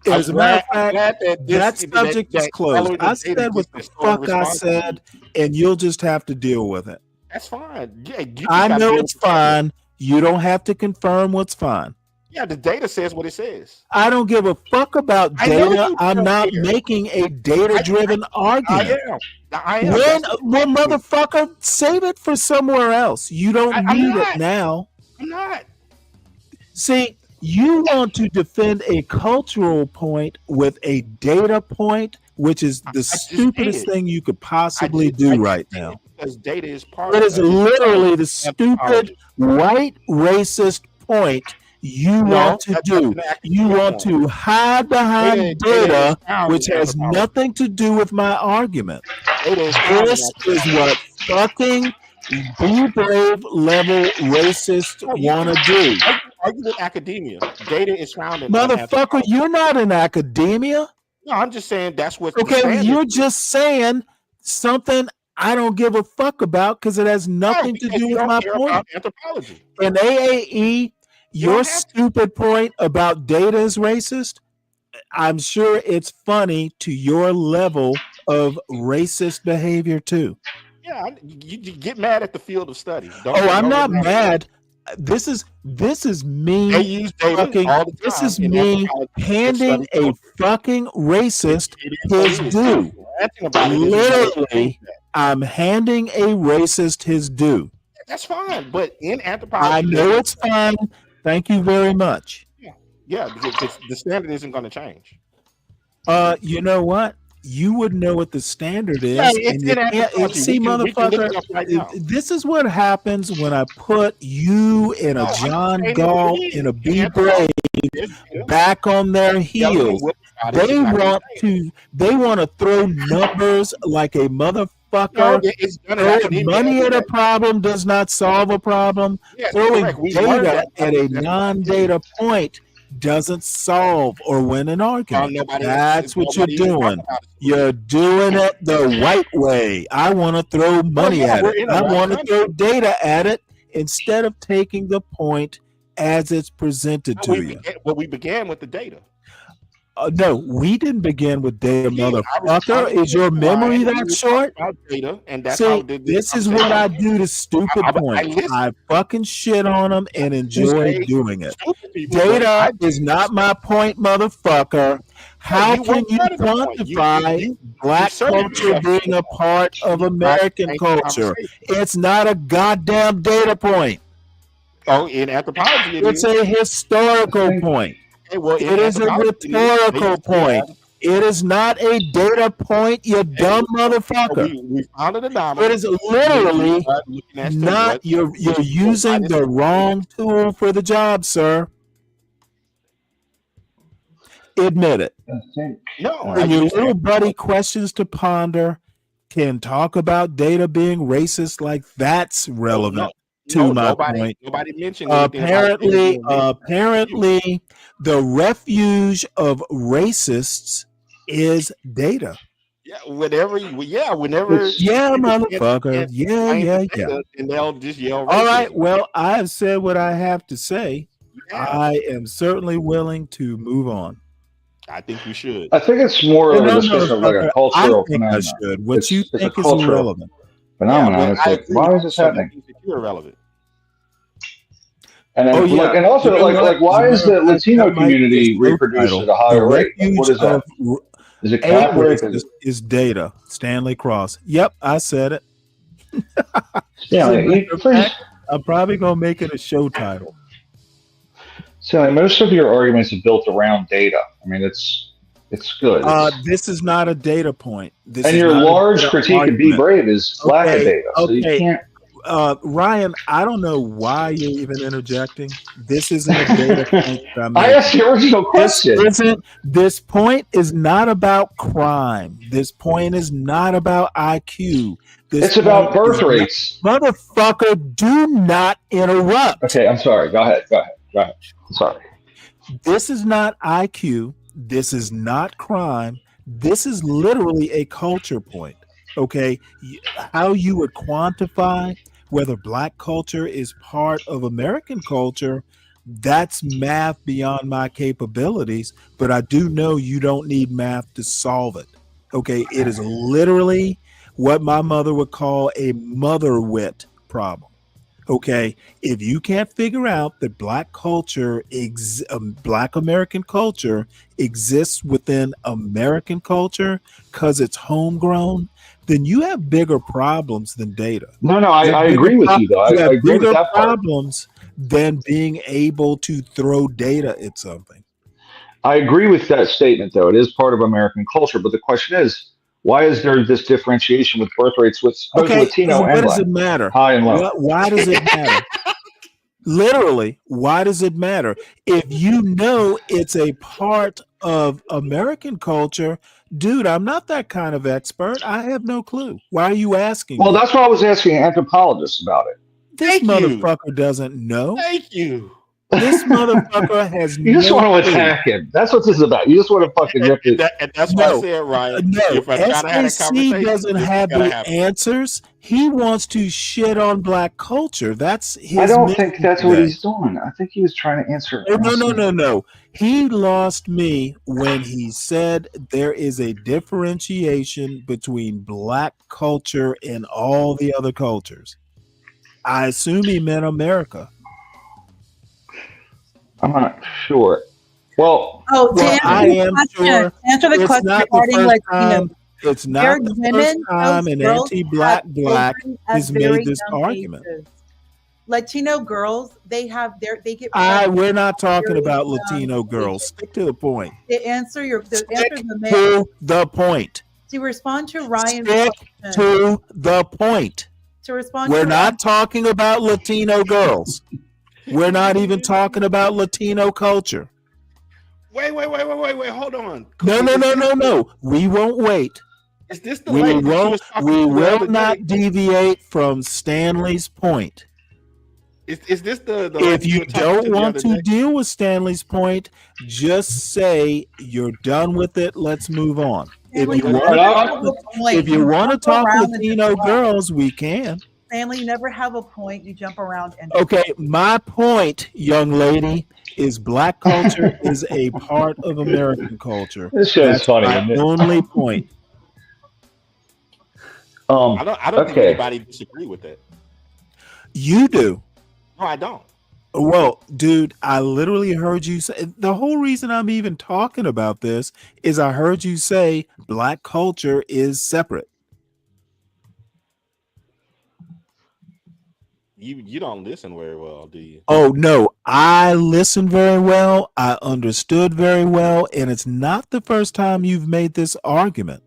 As a matter of fact, that subject is closed. I said what the fuck I said, and you'll just have to deal with it. That's fine. Yeah, I know it's fine. You don't have to confirm what's fine. Yeah, the data says what it says. I don't give a fuck about data. I'm not making a data-driven argument. I am. Well, motherfucker, save it for somewhere else. You don't need it now. I'm not. See, you want to defend a cultural point with a data point, which is the stupidest thing you could possibly do right now. Because data is part of it. It is literally the stupid white racist point you want to do. You want to hide behind data, which has nothing to do with my argument. This is what fucking Be Brave level racists want to do. Argue with academia. Data is found in motherfucker. You're not in academia. No, I'm just saying that's what. Okay, you're just saying something I don't give a fuck about because it has nothing to do with my point. Anthropology. In AAE, your stupid point about data is racist. I'm sure it's funny to your level of racist behavior too. Yeah, you get mad at the field of study. I'm not mad. This is me. They use data fucking. all the time. This is me handing a fucking racist his due. Literally, I'm handing a racist his due. That's fine, but in anthropology, I know it's fine. Thank you very much. Yeah, because the standard isn't going to change. You know what? You would know what the standard is. Yeah, it's in anthropology. See, motherfucker, this is what happens when I put you and a John Galt and a B Brave back on their heels. They want to throw numbers like a motherfucker. Throwing money at a problem does not solve a problem. Throwing data at a non-data point doesn't solve or win an argument. That's what you're doing. You're doing it the right way. I want to throw money at it. I want to throw data at it instead of taking the point as it's presented to you. But we began with the data. No, we didn't begin with data, motherfucker. Is your memory that short? Data, and that's See, this is what I do to stupid points. I fucking shit on them and enjoy doing it. Data is not my point, motherfucker. How can you quantify black culture being a part of American culture? It's not a goddamn data point. Oh, in anthropology, it's a historical point. Well, it is a rhetorical point. It is not a data point, you dumb motherfucker. We found an anomaly. It is literally not. You're using the wrong tool for the job, sir. Admit it. No, and your little buddy questions to ponder can talk about data being racist like that's relevant. To my point. Nobody mentioned apparently the refuge of racists is data. Yeah, whenever motherfucker. Yeah. And they'll just yell. All right, well, I've said what I have to say. Yeah. I am certainly willing to move on. I think we should. I think it's more of a discussion of like a cultural phenomenon. I should. What you think is irrelevant. Phenomenon. It's like, why is this happening? Irrelevant. And then, and also, why is the Latino community reproduced at a higher rate? What is that? Is it Catholic? Is data. Stanley Cross. Yep, I said it. I'm probably gonna make it a show title. So most of your arguments are built around data. I mean, it's good. This is not a data point. And your large critique of Be Brave is lack of data. So you can't. Ryan, I don't know why you're even interjecting. This isn't a data point. I asked the original question. This point is not about crime. This point is not about IQ. It's about birth rates. Motherfucker, do not interrupt. Okay, I'm sorry. Go ahead. I'm sorry. This is not IQ. This is not crime. This is literally a culture point. Okay, how you would quantify whether black culture is part of American culture, that's math beyond my capabilities, but I do know you don't need math to solve it. Okay, it is literally what my mother would call a mother wit problem. Okay, if you can't figure out that black culture, black American culture exists within American culture because it's homegrown, then you have bigger problems than data. No, I agree with you, though. I agree with that part. Problems than being able to throw data at something. I agree with that statement, though. It is part of American culture, but the question is, why is there this differentiation with birth rates with both Latino and Black? What does it matter? High and low. Why does it matter? Literally, why does it matter? If you know it's a part of American culture, dude, I'm not that kind of expert. I have no clue. Why are you asking? Well, that's why I was asking anthropologists about it. This motherfucker doesn't know. Thank you. This motherfucker has You just want to attack him. That's what this is about. You just want to fucking rip it. And that's why I said, Ryan. No, SAC doesn't have the answers. He wants to shit on black culture. That's his. I don't think that's what he's doing. I think he was trying to answer. No. He lost me when he said there is a differentiation between black culture and all the other cultures. I assume he meant America. I'm not sure. Well, I am sure. Answer the question regarding Latino. It's not the first time an anti-black has made this argument. Latino girls, they get. We're not talking about Latino girls. Stick to the point. To the point. To respond to Ryan's question. To the point. To respond. We're not talking about Latino girls. We're not even talking about Latino culture. Wait. Hold on. No. We won't wait. Is this the lady we will not deviate from Stanley's point. Is this the if you don't want to deal with Stanley's point, just say you're done with it. Let's move on. If you want to talk Latino girls, we can. Stanley, you never have a point. You jump around. Okay, my point, young lady, is black culture is a part of American culture. This show is funny. My only point. I don't think anybody disagree with that. You do. No, I don't. Well, dude, I literally heard you say, the whole reason I'm even talking about this is I heard you say black culture is separate. You don't listen very well, do you? Oh, no, I listened very well. I understood very well. And it's not the first time you've made this argument.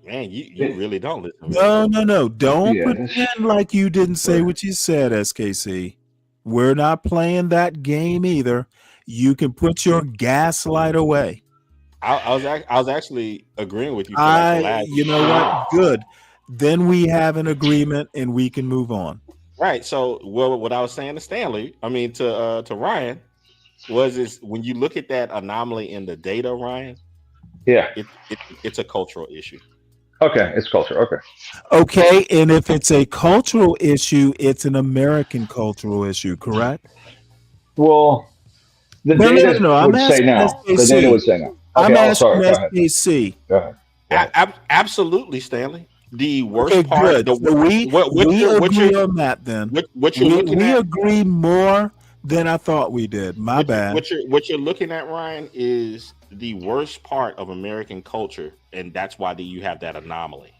Man, you really don't listen. No. Don't pretend like you didn't say what you said, SKC. We're not playing that game either. You can put your gaslight away. I was actually agreeing with you. You know what? Good. Then we have an agreement and we can move on. Right. So, what I was saying to Stanley, to Ryan, is when you look at that anomaly in the data, Ryan. Yeah. It's a cultural issue. Okay, it's culture. Okay, and if it's a cultural issue, it's an American cultural issue, correct? Well, the data would say no. The data would say no. Okay, I'm asking SKC. Go ahead. Absolutely, Stanley. The worst part. Good. We agree on that then. We agree more than I thought we did. My bad. What you're looking at, Ryan, is the worst part of American culture, and that's why you have that anomaly.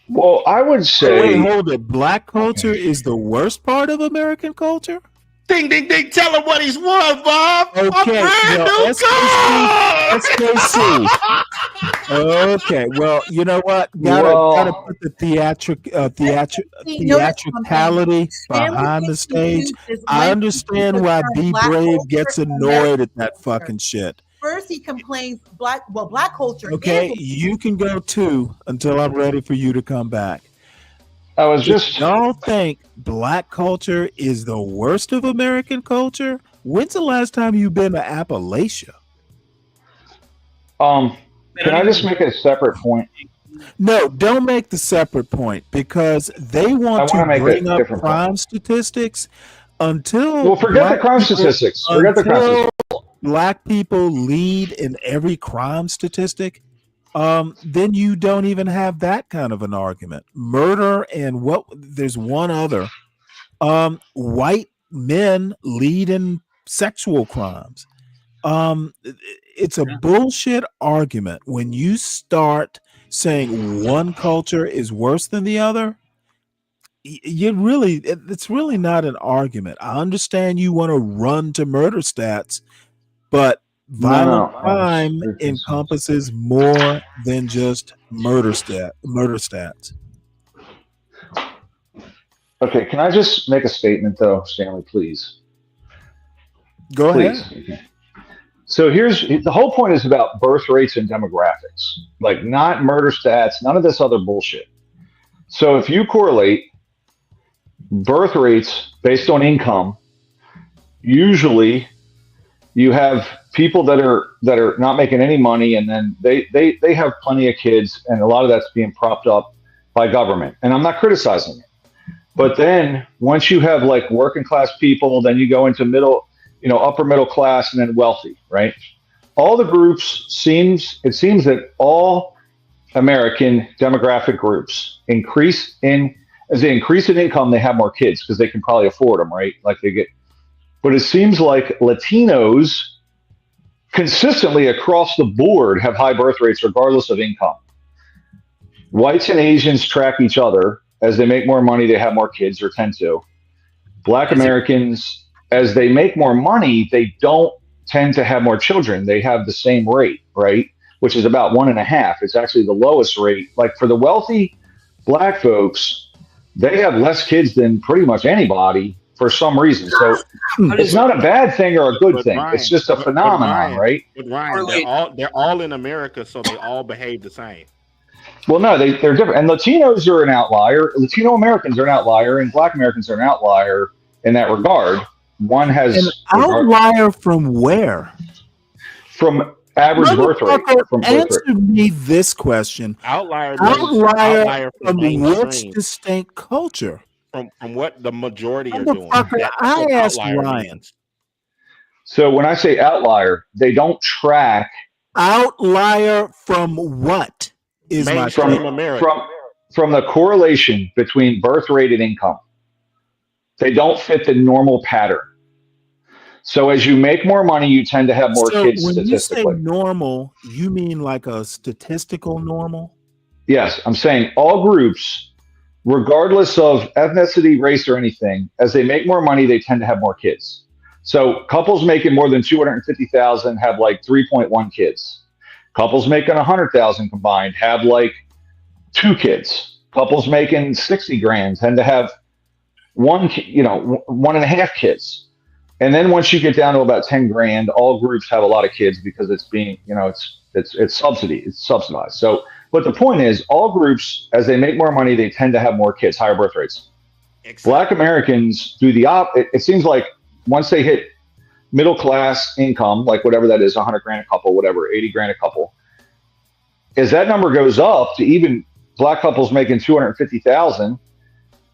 Well, I would say. Wait, hold it. Black culture is the worst part of American culture? Ding, ding, ding. Tell him what he's won, Bob. Okay. SKC. Okay. Well, you know what? Gotta put the theatricality behind the stage. I understand why Be Brave gets annoyed at that fucking shit. First, he complains black culture. Okay, you can go too until I'm ready for you to come back. Y'all think black culture is the worst of American culture? When's the last time you've been to Appalachia? Can I just make a separate point? No, don't make the separate point because they want to bring up crime statistics until. Well, forget the crime statistics. Black people lead in every crime statistic. Then you don't even have that kind of an argument. Murder and there's one other. White men lead in sexual crimes. It's a bullshit argument when you start saying one culture is worse than the other. It's really not an argument. I understand you want to run to murder stats, but violent crime encompasses more than just murder stats. Okay, can I just make a statement though, Stanley, please? Go ahead. Okay. So the whole point is about birth rates and demographics, like not murder stats, none of this other bullshit. So if you correlate birth rates based on income, usually you have people that are not making any money, and then they have plenty of kids, and a lot of that's being propped up by government. And I'm not criticizing it. But then once you have like working class people, then you go into upper middle class and then wealthy, right? All the groups it seems that all American demographic groups as they increase in income, they have more kids because they can probably afford them, right? Like they get but it seems like Latinos consistently across the board have high birth rates regardless of income. Whites and Asians track each other. As they make more money, they have more kids or tend to. Black Americans, as they make more money, they don't tend to have more children. They have the same rate, right? Which is about 1.5. It's actually the lowest rate. Like for the wealthy Black folks, they have less kids than pretty much anybody for some reason. So it's not a bad thing or a good thing. Ryan, it's just a phenomenon, right? But Ryan, they're all in America, so they all behave the same. Well, no, they're different. And Latinos are an outlier. Latino Americans are an outlier, and Black Americans are an outlier in that regard. One has an outlier from where? From average birth rate. Answer me this question. Outlier from which distinct culture? From what the majority are doing. I asked Ryan. So when I say outlier, they don't track. Outlier from what? Is my from the correlation between birth rate and income. They don't fit the normal pattern. So as you make more money, you tend to have more kids statistically. When you say normal, you mean like a statistical normal? Yes, I'm saying all groups, regardless of ethnicity, race, or anything, as they make more money, they tend to have more kids. So couples making more than $250,000 have like 3.1 kids. Couples making 100,000 combined have like 2 kids. Couples making 60 grand tend to have 1.5 kids. And then once you get down to about 10 grand, all groups have a lot of kids because it's being, it's subsidized. So, but the point is, all groups, as they make more money, they tend to have more kids, higher birth rates. Exactly. Black Americans do the opposite. It seems like once they hit middle class income, like whatever that is, 100 grand a couple, whatever, 80 grand a couple, as that number goes up to even Black couples making 250,000,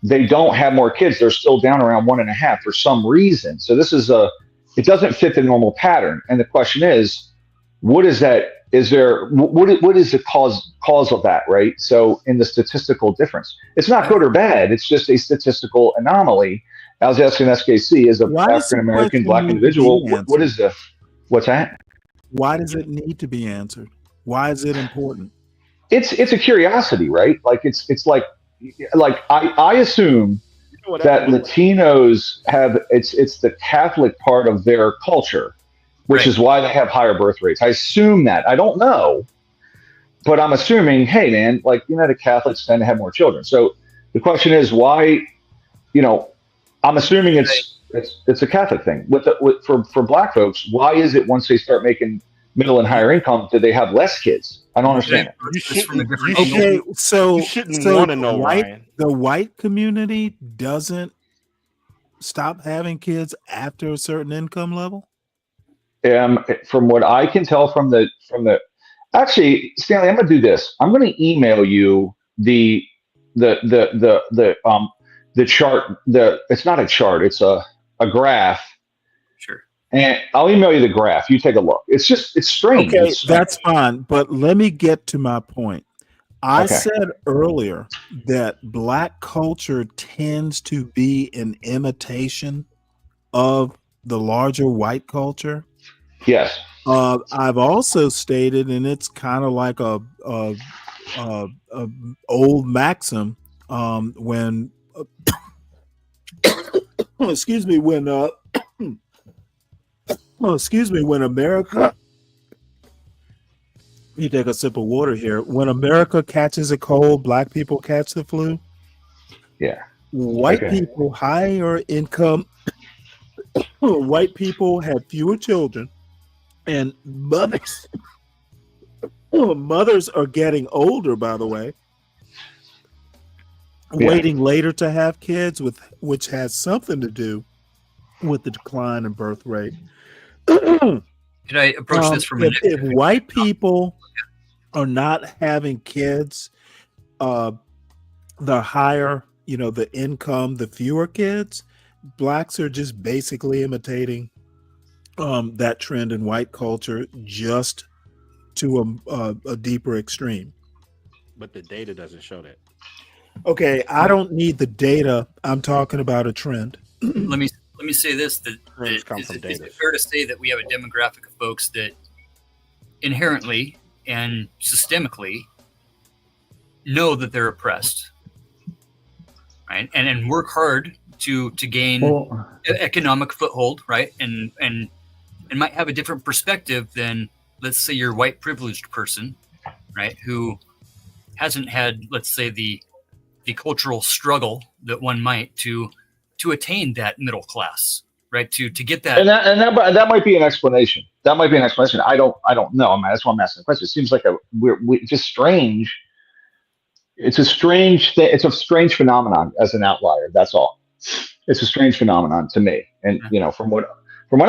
they don't have more kids. They're still down around 1.5 for some reason. So it doesn't fit the normal pattern. And the question is, what is that? What is the cause of that, right? So in the statistical difference, it's not good or bad. It's just a statistical anomaly. I was asking SKC as an African American Black individual, what's that? Why does it need to be answered? Why is it important? It's a curiosity, right? Like it's like I assume that Latinos have it's the Catholic part of their culture, which is why they have higher birth rates. I assume that. I don't know, but I'm assuming, hey man, the Catholics tend to have more children. So the question is why, I'm assuming it's a Catholic thing. For Black folks, why is it once they start making middle and higher income, do they have less kids? I don't understand it. You shouldn't want to know, Ryan. The white community doesn't stop having kids after a certain income level? From what I can tell from the actually, Stanley, I'm going to do this. I'm going to email you the chart. It's not a chart. It's a graph. Sure. And I'll email you the graph. You take a look. It's strange. Okay, that's fine. But let me get to my point. I said earlier that Black culture tends to be an imitation of the larger white culture. Yes. I've also stated, and it's kind of like a old maxim, when excuse me, when America, you take a sip of water here. When America catches a cold, Black people catch the flu. Yeah. White people, higher income, white people have fewer children, and mothers are getting older, by the way, waiting later to have kids, which has something to do with the decline in birth rate. Can I approach this from if white people are not having kids, the higher, the income, the fewer kids, Blacks are just basically imitating that trend in white culture, just to a deeper extreme. But the data doesn't show that. Okay, I don't need the data. I'm talking about a trend. Let me let me say this: that Trends come from is data. it fair to say that we have a demographic of folks that inherently and systemically know that they're oppressed, right? And work hard to gain economic foothold, right? And might have a different perspective than, let's say, your white privileged person, right? Who hasn't had, let's say, the cultural struggle that one might to attain that middle class, right? To get that. And that might be an explanation. That might be an explanation. I don't know. I mean, that's why I'm asking the question. It seems like we're just strange. It's a strange thing. It's a strange phenomenon as an outlier. That's all. It's a strange phenomenon to me. And from what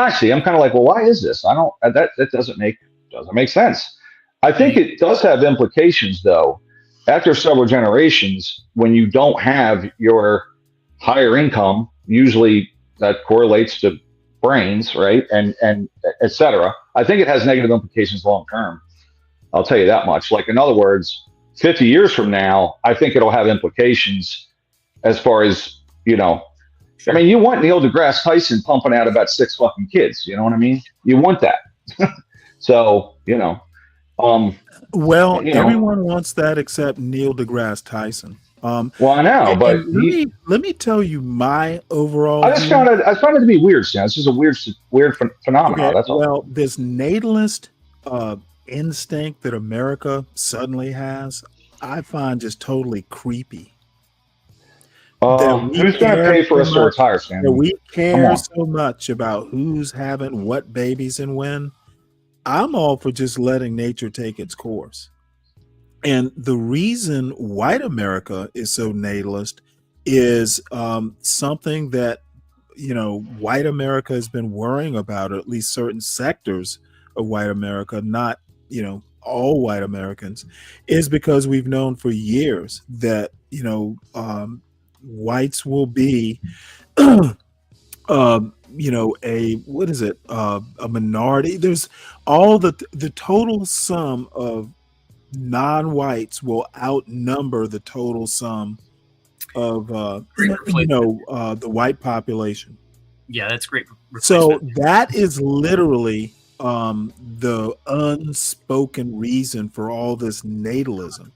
I see, I'm kind of like, well, why is this? I don't. That doesn't make sense. I think it does have implications, though. After several generations, when you don't have your higher income, usually that correlates to brains, right? And et cetera. I think it has negative implications long term. I'll tell you that much. Like, in other words, 50 years from now, I think it'll have implications as far as, I mean, you want Neil deGrasse Tyson pumping out about 6 fucking kids. You know what I mean? You want that. So, everyone wants that except Neil deGrasse Tyson. Well, I know, but let me tell you my overall. I found it to be weird, Stan. This is a weird phenomenon. Okay, that's all. Well, this natalist instinct that America suddenly has, I find just totally creepy. Who's going to pay for us to retire, Stan? We care so much about who's having what babies and when. I'm all for just letting nature take its course. And the reason white America is so natalist is something that, white America has been worrying about, or at least certain sectors of white America, not, all white Americans, is because we've known for years that, whites will be, a minority. There's all the total sum of non-whites will outnumber the total sum of the white population. Yeah, that's great. So that is literally the unspoken reason for all this natalism.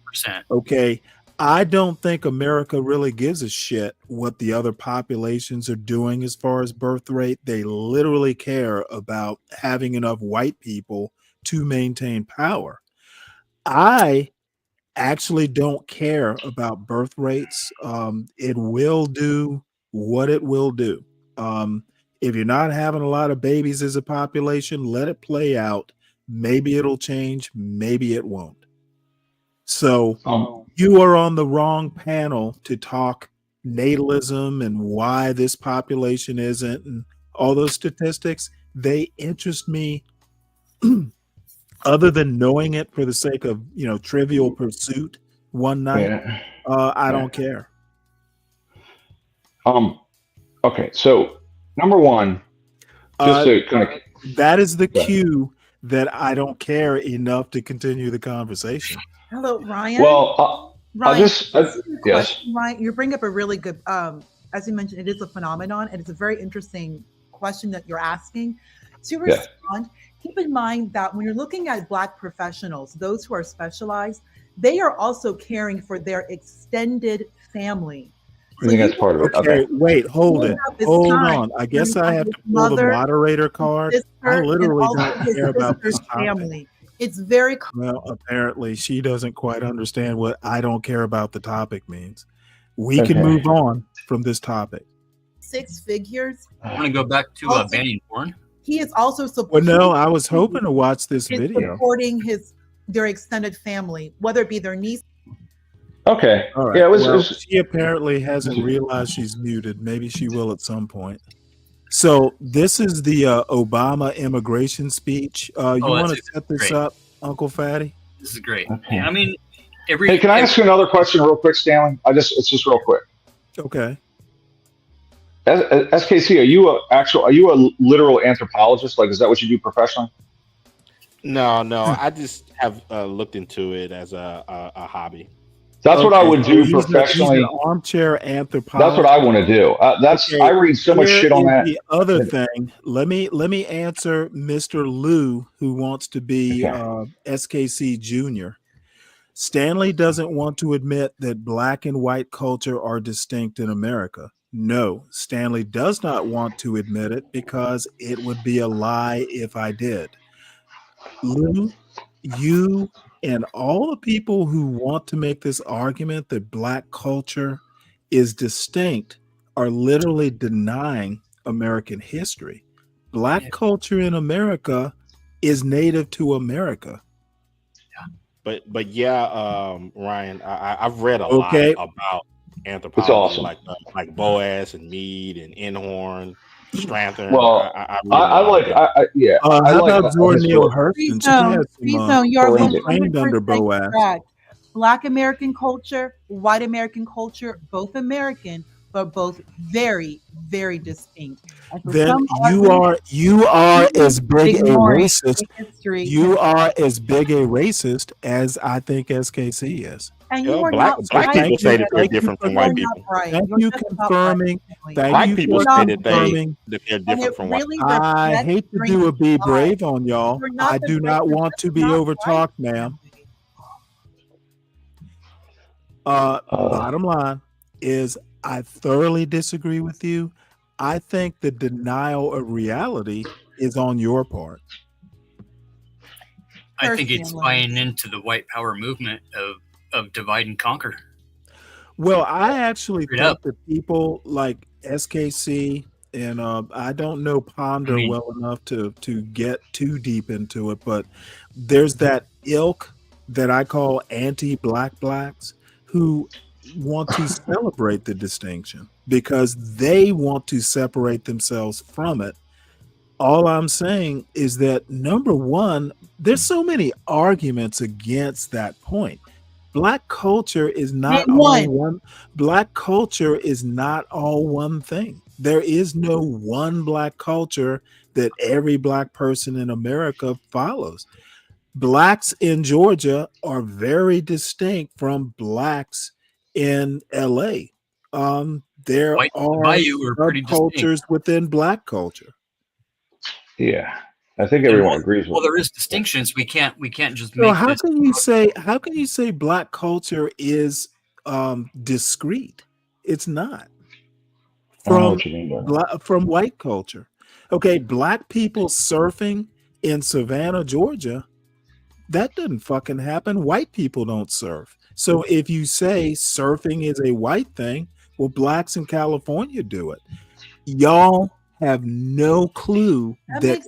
Okay, I don't think America really gives a shit what the other populations are doing as far as birth rate. They literally care about having enough white people to maintain power. I actually don't care about birth rates. It will do what it will do. If you're not having a lot of babies as a population, let it play out. Maybe it'll change. Maybe it won't. So you are on the wrong panel to talk natalism and why this population isn't, and all those statistics. They interest me other than knowing it for the sake of, trivial pursuit one night. I don't care. Okay, so number one, just to kind of, that is the cue that I don't care enough to continue the conversation. Hello, Ryan. Well, Ryan, yes. Ryan, you bring up a really good, as you mentioned, it is a phenomenon, and it's a very interesting question that you're asking. To respond, keep in mind that when you're looking at Black professionals, those who are specialized, they are also caring for their extended family. I think that's part of it. Okay, wait, hold on. I guess I have to pull the moderator card. I literally don't care about this family. It's very well. Apparently, she doesn't quite understand what "I don't care about the topic" means. We can move on from this topic. 6 figures. I want to go back to banning porn. He is also supporting. Well, no, I was hoping to watch this video. Supporting their extended family, whether it be their niece. Okay. All right. Yeah, she apparently hasn't realized she's muted. Maybe she will at some point. So this is the Obama immigration speech. You want to set this up, Uncle Fatty? This is great. Okay. I mean, hey, can I ask you another question real quick, Stanley? It's just real quick. Okay. SKC, are you a literal anthropologist? Like, is that what you do professionally? No. I just have looked into it as a hobby. That's what I would so do he's an professionally. armchair That's what I anthropologist. want to do. Okay, I read so much here shit on is that. the other thing. Let me answer Mr. Lou, who wants to be Okay. SKC Junior. Stanley doesn't want to admit that black and white culture are distinct in America. No, Stanley does not want to admit it because it would be a lie if I did. Lou, you and all the people who want to make this argument that black culture is distinct are literally denying American history. Black culture in America is native to America. But yeah, Ryan, I've read a lot Okay. about It's anthropology, awesome. like Boas and Mead and Inhorn, Strathern. Well, I read a I lot like, of it. yeah. I How like about Zora Neale historical. Hurston? She had some You're forensic. trained under 100% Boaz. correct. Black American culture, white American culture, both American, but both very, very distinct. And for Then some you are as big a ignoring racist. the history, You are as big a racist as I think SKC is. and You you know, are black not black right. people say that they're Thank you different for from You're white not people. right. Thank You're you just not confirming. right. Thank Black you people for say that confirming. they're And different it from white. really I reflects hate to during do a the be time. brave on y'all. You're not I the do great- not you're want just to be not overtalked, right, ma'am. Stanley. Bottom line is I thoroughly disagree with you. I think the denial of reality is on your part. I think it's Personally. buying into the white power movement of divide and conquer. Well, I actually Straight think up. that people like SKC and I don't know Ponder well enough to get too deep into it, but there's that ilk that I call anti-black blacks who want to celebrate the distinction because they want to separate themselves from it. All I'm saying is that number one, there's so many arguments against that point. Black culture is not Name all one. one. Black culture is not all one thing. There is no one black culture that every black person in America follows. Blacks in Georgia are very distinct from blacks in LA. There White are Bayou are pretty subcultures distinct. within black culture. Yeah, I think And everyone agrees while with there it. is distinctions, we can't just So make how this. can you say black culture is discrete? It's not I don't know from what you mean by that. from white culture. Okay, black people surfing in Savannah, Georgia, that doesn't fucking happen. White people don't surf. So if you say surfing is a white thing, well, blacks in California do it. Y'all have no clue that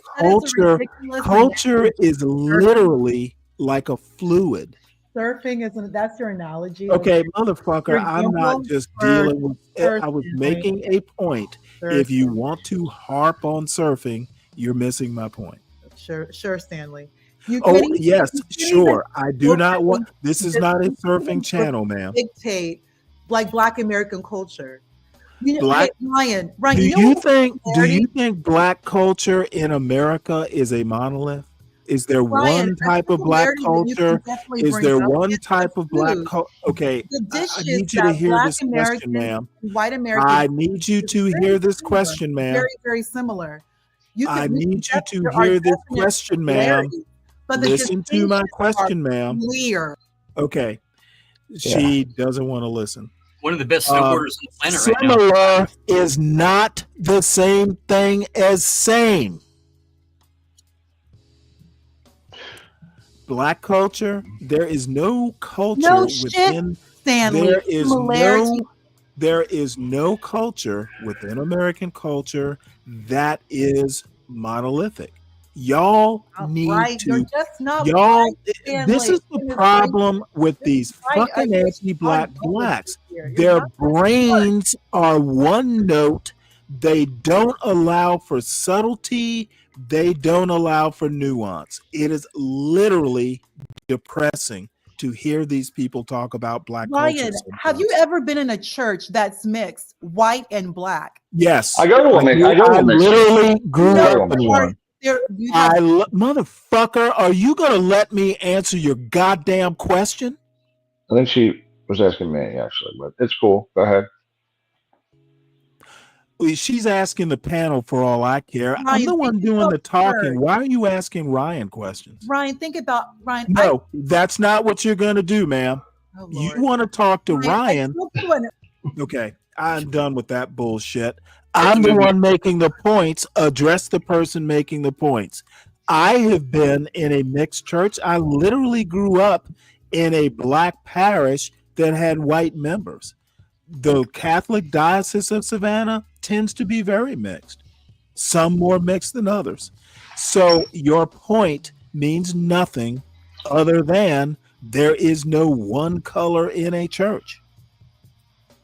culture is literally like a fluid. Surfing is that's your analogy. Okay, motherfucker, I'm not just dealing with it. I was making a point. If you want to harp on surfing, you're missing my point. Sure, Stanley. Yes, sure. I do not want. This is not a surfing channel, ma'am. Dictate like Black American culture. Black Ryan. Do you think black culture in America is a monolith? Is there one type of black culture? Is there one type of black culture? Okay, I need you to hear this question, ma'am. White American. I need you to hear this question, ma'am. Very, very similar. I need you to hear this question, ma'am. Listen to my question, ma'am. Okay. She doesn't want to listen. One of the best snowboarders on the planet right now. Similar is not the same thing as same. Black culture, there is no culture within Stanley. There is no culture within American culture that is monolithic. Y'all need to. This is the problem with these fucking anti-black blacks. Their brains are one note. They don't allow for subtlety. They don't allow for nuance. It is literally depressing to hear these people talk about black culture. Have you ever been in a church that's mixed white and black? Yes. I go to a mix. I literally grew up in one. Motherfucker, are you gonna let me answer your goddamn question? I think she was asking me actually, but it's cool. Go ahead. She's asking the panel for all I care. Ryan, I'm the one doing the talking. hurt. Why are you asking Ryan questions? Ryan, think about Ryan. No, that's not what you're going to do, ma'am. Oh, you want to talk to Ryan. Ryan. Okay, I'm done with that bullshit. I'm the one making the points. Address the person making the points. I have been in a mixed church. I literally grew up in a black parish that had white members. The Catholic Diocese of Savannah tends to be very mixed, some more mixed than others. So your point means nothing other than there is no one color in a church.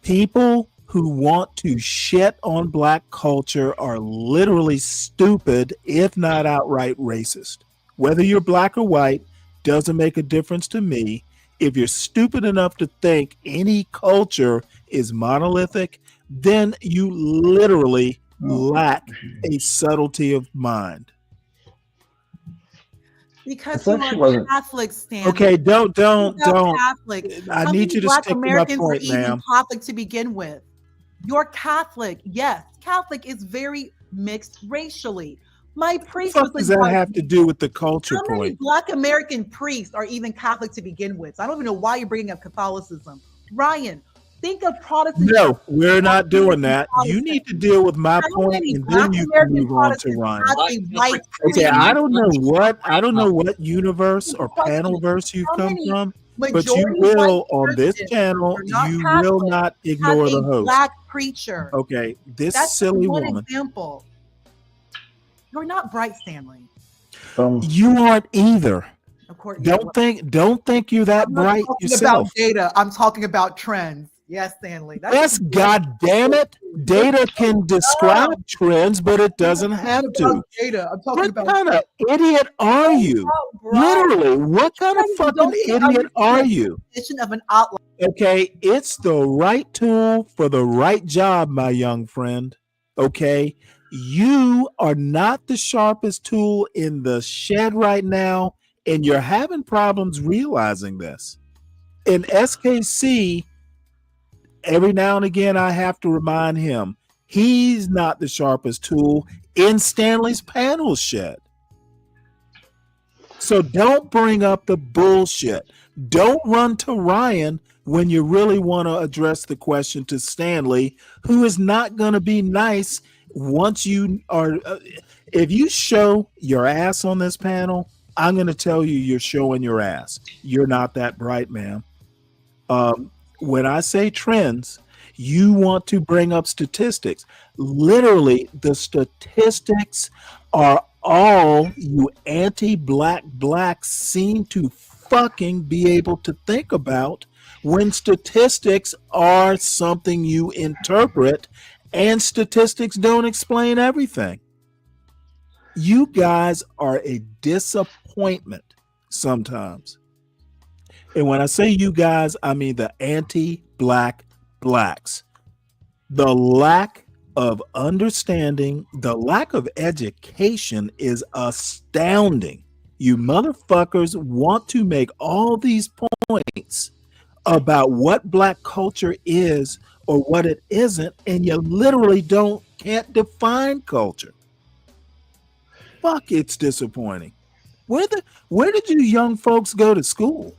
People who want to shit on black culture are literally stupid, if not outright racist. Whether you're black or white doesn't make a difference to me. If you're stupid enough to think any culture is monolithic, then you literally lack a subtlety of mind. Because you are Catholic, Stanley. Okay, don't. Catholic. I need you to stick to my point, ma'am. Catholic to begin with. You're Catholic. Yes, Catholic is very mixed racially. My priest. What does that have to do with the culture point? How many Black American priests are even Catholic to begin with? I don't even know why you're bringing up Catholicism. Ryan, think of Protestant. No, we're not doing that. You need to deal with my point, and then you can move on to Ryan. Okay, I don't know what universe or panel verse you've come from, but you will on this channel. You will not ignore the host. Black preacher. Okay, this silly woman. Example. You're not bright, Stanley. You aren't either. Of course. Don't think you're that bright yourself. About data. I'm talking about trends. Yes, Stanley. Yes, God damn it. Data can describe trends, but it doesn't have to. Data. I'm talking what kind of idiot are you? Literally, what kind of fucking idiot are you? Of an outline. Okay, it's the right tool for the right job, my young friend. Okay, you are not the sharpest tool in the shed right now, and you're having problems realizing this. In SKC, every now and again, I have to remind him he's not the sharpest tool in Stanley's panel shed. So don't bring up the bullshit. Don't run to Ryan when you really want to address the question to Stanley, who is not going to be nice once you are. If you show your ass on this panel, I'm going to tell you you're showing your ass. You're not that bright, ma'am. When I say trends, you want to bring up statistics. Literally, the statistics are all you anti-black blacks seem to fucking be able to think about when statistics are something you interpret, and statistics don't explain everything. You guys are a disappointment sometimes. And when I say you guys, I mean the anti-black blacks. The lack of understanding, the lack of education is astounding. You motherfuckers want to make all these points about what black culture is or what it isn't, and you literally can't define culture. Fuck, it's disappointing. Where did you young folks go to school?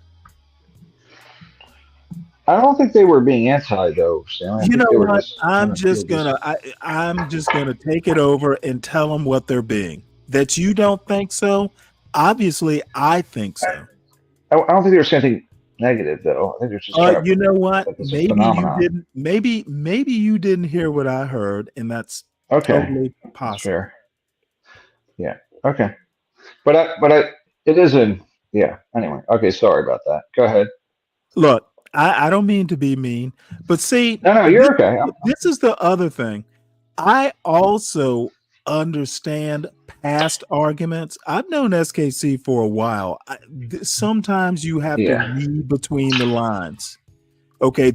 I don't think they were being anti, though, Stanley. You know what? I'm just gonna take it over and tell them what they're being. That you don't think so? Obviously, I think so. I don't think they were saying anything negative, though. I think they're just. You know what? Maybe you didn't hear what I heard, and that's totally possible. Fair. Yeah. Okay. But it isn't. Yeah. Anyway. Okay. Sorry about that. Go ahead. Look. I don't mean to be mean, but see, no, you're okay. This is the other thing. I also understand past arguments. I've known SKC for a while. Sometimes you have to read between the lines. Okay,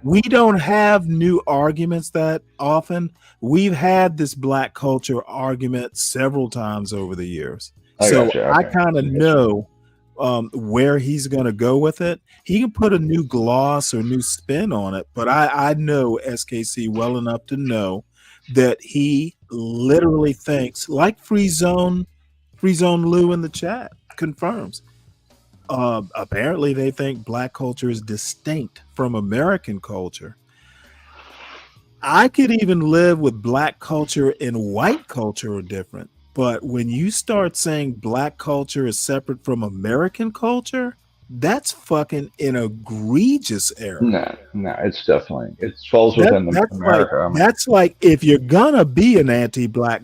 we don't have new arguments that often. We've had this black culture argument several times over the years. I kind of know where he's going to go with it. He can put a new gloss or new spin on it, but I know SKC well enough to know that he literally thinks, like Free Zone Lou in the chat confirms. Apparently, they think Black culture is distinct from American culture. I could even live with Black culture and white culture are different. But when you start saying Black culture is separate from American culture, that's fucking an egregious error. No, it's definitely, it falls within America. That's like, if you're gonna be an anti-black,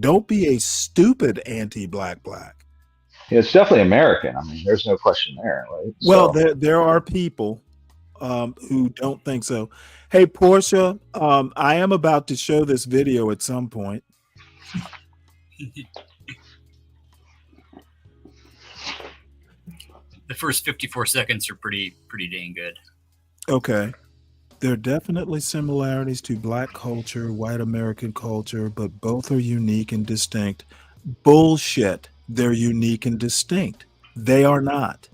don't be a stupid anti-black. Yeah, it's definitely American. I mean, there's no question there. Right? Well, there are people who don't think so. Hey, Portia, I am about to show this video at some point. The first 54 seconds are pretty dang good. Okay. There are definitely similarities to Black culture, white American culture, but both are unique and distinct. Bullshit. They're unique and distinct. They are not.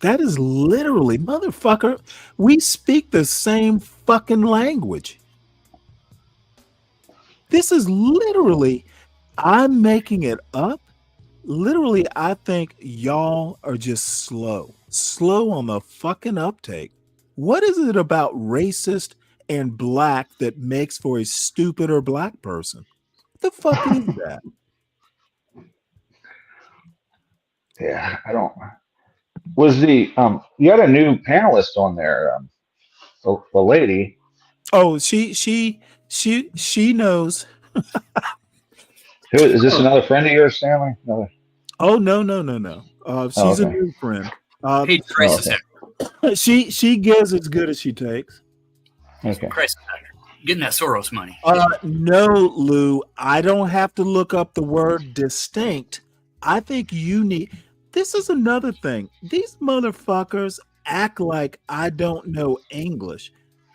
That is literally, motherfucker, we speak the same fucking language. This is literally, I'm making it up. Literally, I think y'all are just slow on the fucking uptake. What is it about racist and black that makes for a stupider black person? What the fuck is that? Yeah, I don't. Was the you had a new panelist on there, a lady. Oh, she knows. Who is this? Another friend of yours, Stanley? Another... Oh no. She's a new friend. Hey, crisis actor. She gives as good as she takes. Okay. Crisis actor. Getting that Soros money. No, Lou, I don't have to look up the word distinct. I think you need. This is another thing. These motherfuckers act like I don't know English.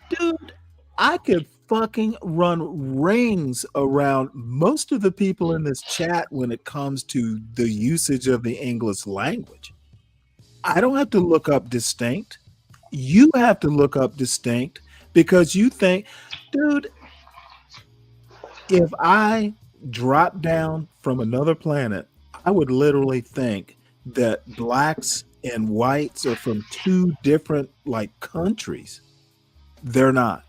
Dude, I could fucking run rings around most of the people in this chat when it comes to the usage of the English language. I don't have to look up distinct. You have to look up distinct because you think, dude, if I drop down from another planet, I would literally think that blacks and whites are from two different countries. They're not.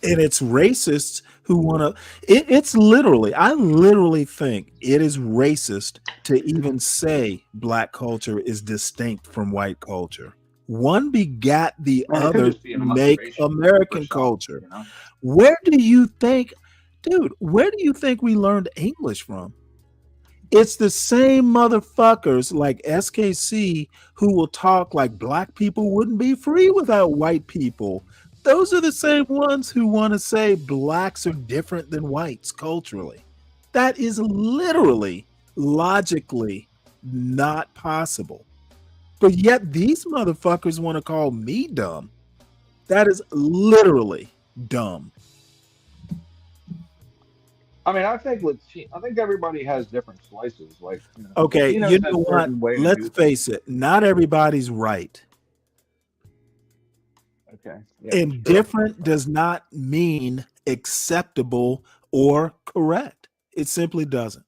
And it's racists who want to. It's literally, I literally think it is racist to even say black culture is distinct from white culture. One begat the other to make American culture. You know? Where do you think, dude, where do you think we learned English from? It's the same motherfuckers like SKC who will talk like black people wouldn't be free without white people. Those are the same ones who want to say blacks are different than whites culturally. That is literally, logically not possible. But yet these motherfuckers want to call me dumb. That is literally dumb. I mean, I think everybody has different slices. Okay, you know what? Let's face it. Not everybody's right. Okay. Yeah, and different does not mean acceptable or correct. It simply doesn't.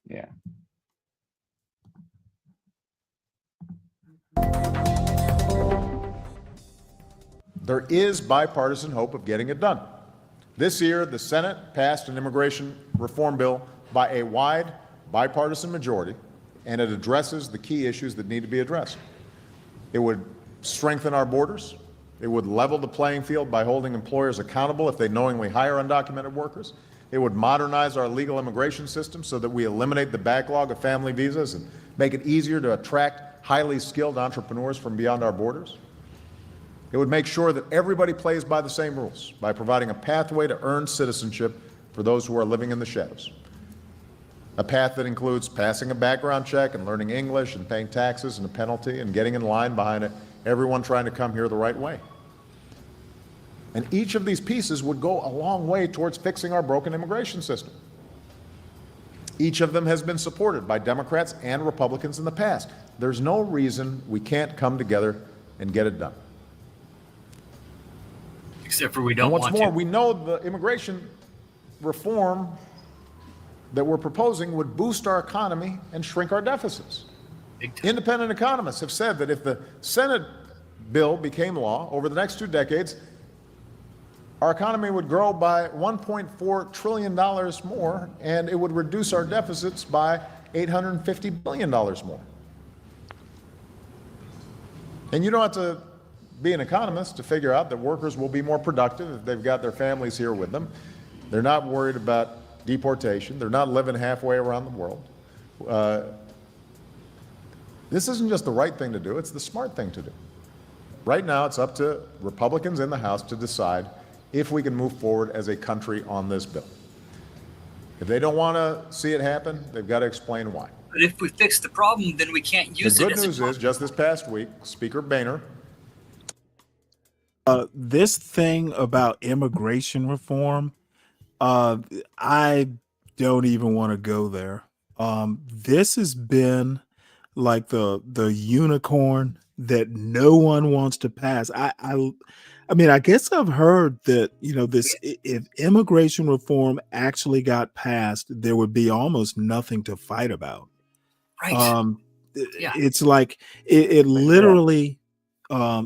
Yeah. There is bipartisan hope of getting it done. This year, the Senate passed an immigration reform bill by a wide bipartisan majority, and it addresses the key issues that need to be addressed. It would strengthen our borders. It would level the playing field by holding employers accountable if they knowingly hire undocumented workers. It would modernize our legal immigration system so that we eliminate the backlog of family visas and make it easier to attract highly skilled entrepreneurs from beyond our borders. It would make sure that everybody plays by the same rules by providing a pathway to earn citizenship for those who are living in the shadows. A path that includes passing a background check and learning English and paying taxes and a penalty and getting in line behind everyone trying to come here the right way. And each of these pieces would go a long way towards fixing our broken immigration system. Each of them has been supported by Democrats and Republicans in the past. There's no reason we can't come together and get it done. Except for we don't want to. And what's more, we know the immigration reform that we're proposing would boost our economy and shrink our deficits. Independent economists have said that if the Senate bill became law over the next 2 decades, our economy would grow by $1.4 trillion more, and it would reduce our deficits by $850 billion more. And you don't have to be an economist to figure out that workers will be more productive if they've got their families here with them. They're not worried about deportation. They're not living halfway around the world. This isn't just the right thing to do, it's the smart thing to do. Right now, it's up to Republicans in the House to decide if we can move forward as a country on this bill. If they don't want to see it happen, they've got to explain why. But if we fix the problem, then we can't use it. The good news is, just this past week, Speaker Boehner. This thing about immigration reform, I don't even want to go there. This has been like the unicorn that no one wants to pass. I mean, I guess I've heard that, this, if immigration reform actually got passed, there would be almost nothing to fight about. Right. It's like it literally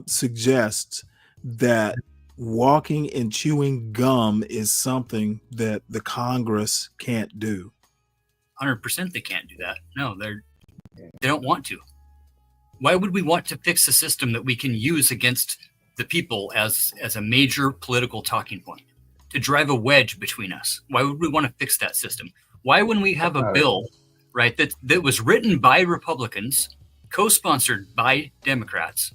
suggests that walking and chewing gum is something that the Congress can't do. 100% they can't do that. No, they don't want to. Why would we want to fix a system that we can use against the people as a major political talking point, to drive a wedge between us? Why would we want to fix that system? Why, when we have a bill, right, that was written by Republicans, co-sponsored by Democrats,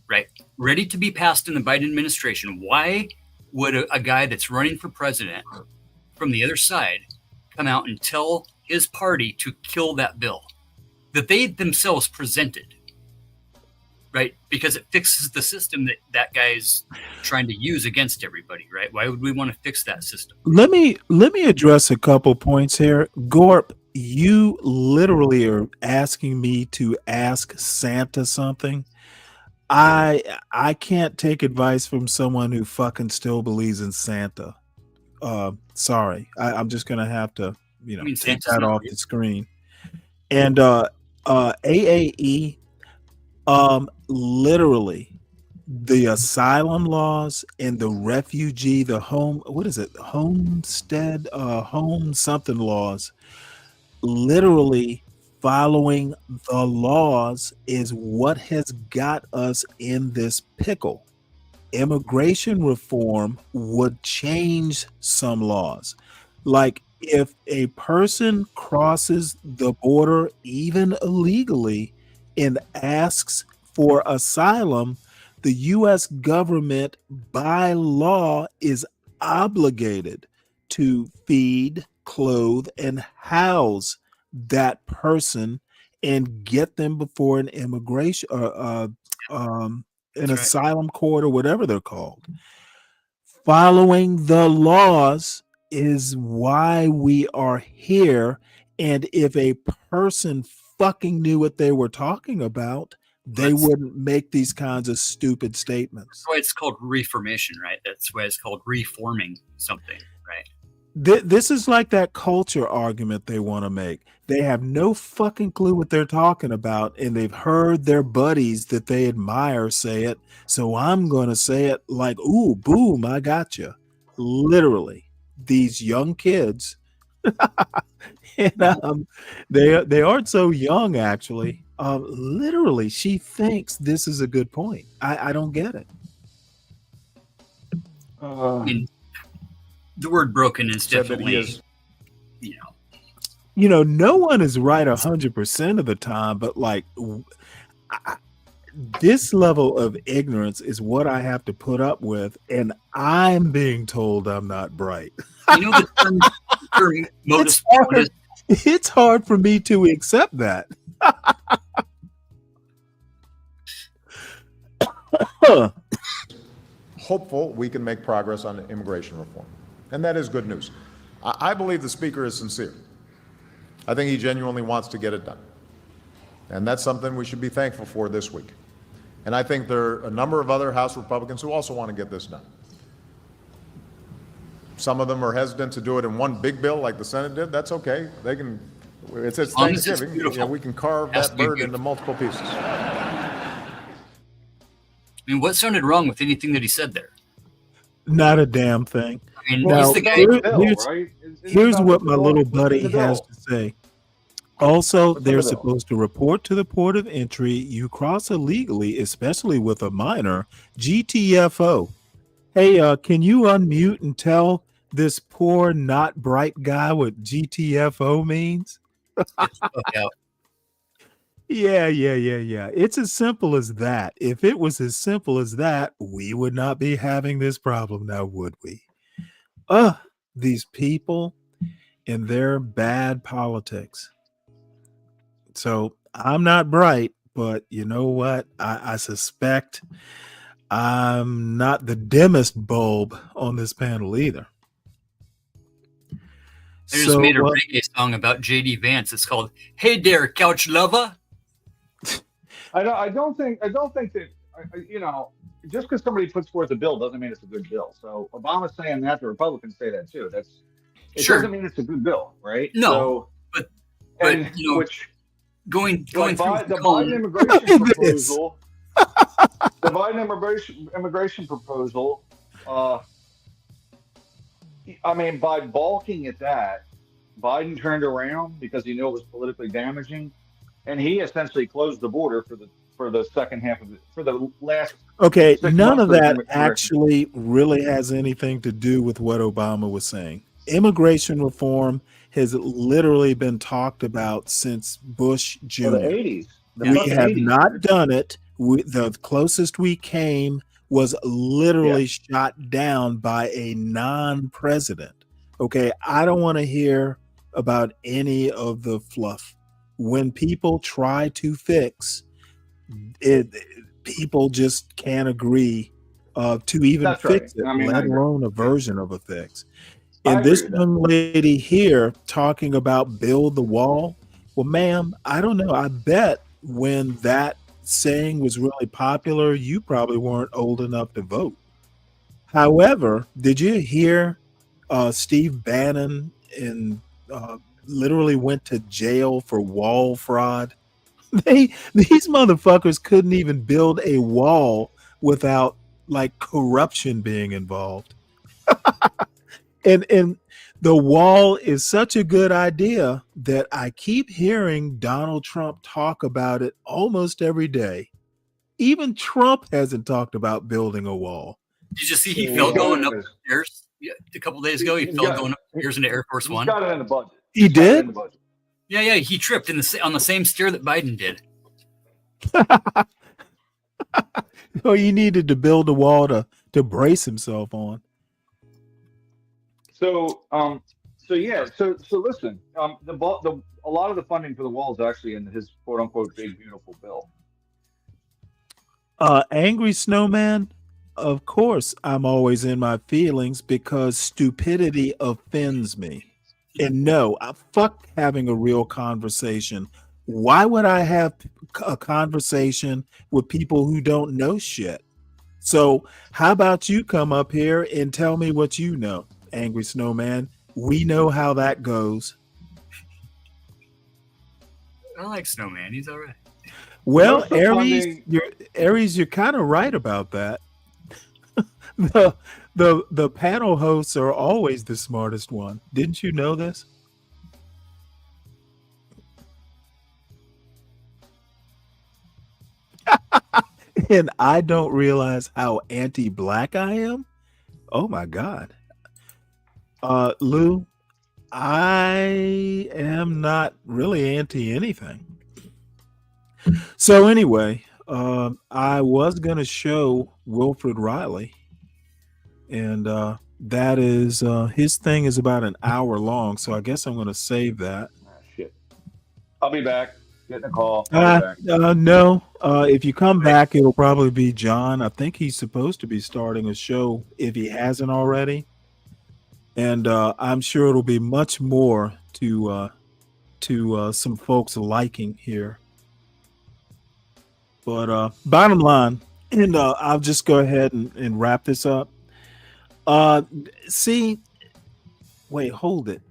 right, ready to be passed in the Biden administration, why would a guy that's running for president from the other side come out and tell his party to kill that bill that they themselves presented? Right, because it fixes the system that guy's trying to use against everybody. Right? Why would we want to fix that system? Let me address a couple points here. Gorp, you literally are asking me to ask Santa something. I can't take advice from someone who fucking still believes in Santa. Sorry, I'm just gonna have to take Santa's that off real. the screen. And AAE. Literally, the asylum laws and the refugee, the homestead, home something laws, literally following the laws is what has got us in this pickle. Immigration reform would change some laws. Like, if a person crosses the border, even illegally, and asks for asylum, the U.S. government by law is obligated to feed, clothe, and house that person and get them before an immigration asylum court or whatever they're called. Following the laws is why we are here. And if a person fucking knew what they were talking about, they wouldn't make these kinds of stupid statements. That's why it's called reformation, right? That's why it's called reforming something, right? This is like that culture argument they want to make. They have no fucking clue what they're talking about, and they've heard their buddies that they admire say it, so I'm going to say it like, ooh, boom, I got you. Literally, these young kids, and they aren't so young, actually. Literally, she thinks this is a good point. I don't get it. I mean, the word broken is definitely, no one is right 100% of the time, but like this level of ignorance is what I have to put up with, and I'm being told I'm not bright. The term modus ponens. It's hard for me to accept that. Hopeful we can make progress on immigration reform. And that is good news. I believe the Speaker is sincere. I think he genuinely wants to get it done. And that's something we should be thankful for this week. And I think there are a number of other House Republicans who also want to get this done. Some of them are hesitant to do it in one big bill like the Senate did. That's okay. They can, it's Thanksgiving. We can carve that bird into multiple pieces. I mean, what sounded wrong with anything that he said there? Not a damn thing. I mean, now, he's the guy. Here's what my little buddy has to say. Also, they're supposed to report to the port of entry. You cross illegally, especially with a minor. GTFO. Hey, can you unmute and tell this poor, not bright guy what GTFO means? Yeah. It's as simple as that. If it was as simple as that, we would not be having this problem now, would we? These people and their bad politics. So I'm not bright, but you know what? I suspect I'm not the dimmest bulb on this panel either. I just made a reggae song about JD Vance. It's called "Hey There, Couch Lover." I don't think that just because somebody puts forth a bill doesn't mean it's a good bill. So Obama's saying that, the Republicans say that too. Doesn't mean it's a good bill, right? No, so, but which going the through Biden immigration proposal, the Biden immigration proposal. I mean, by balking at that, Biden turned around because he knew it was politically damaging, and he essentially closed the border for the second half of for the last. Okay, none of that actually really has anything to do with what Obama was saying. Immigration reform has literally been talked about since Bush Jr. The 80s. We have not done it. The closest we came was literally shot down by a non-president. Okay, I don't want to hear about any of the fluff. When people try to fix it, people just can't agree to even fix it, let alone a version of a fix. And this young lady here talking about build the wall. Well, ma'am, I don't know. I bet when that saying was really popular, you probably weren't old enough to vote. However, did you hear Steve Bannon literally went to jail for wall fraud? These motherfuckers couldn't even build a wall without like corruption being involved. And the wall is such a good idea that I keep hearing Donald Trump talk about it almost every day. Even Trump hasn't talked about building a wall. Did you see he fell going up the stairs a couple days ago? He fell going up the stairs into Air Force One. Got it in the budget. He did? Yeah. He tripped on the same stair that Biden did. Oh, he needed to build a wall to brace himself on. So listen, a lot of the funding for the wall is actually in his quote unquote big beautiful bill. Angry Snowman, of course I'm always in my feelings because stupidity offends me. And no, fuck having a real conversation. Why would I have a conversation with people who don't know shit? So how about you come up here and tell me what you know? Angry Snowman, we know how that goes. I like Snowman. He's all right. Well, Aries, you're kind of right about that. The panel hosts are always the smartest one. Didn't you know this? And I don't realize how anti-black I am. Oh my God. Lou, I am not really anti anything. So anyway, I was going to show Wilfred Riley, and that is his thing is about an hour long, so I guess I'm going to save that. Shit. I'll be back. Getting a call. No, if you come back, it'll probably be John. I think he's supposed to be starting a show if he hasn't already. And I'm sure it'll be much more to to some folks' liking here. But bottom line, and I'll just go ahead and wrap this up. See, wait, hold it.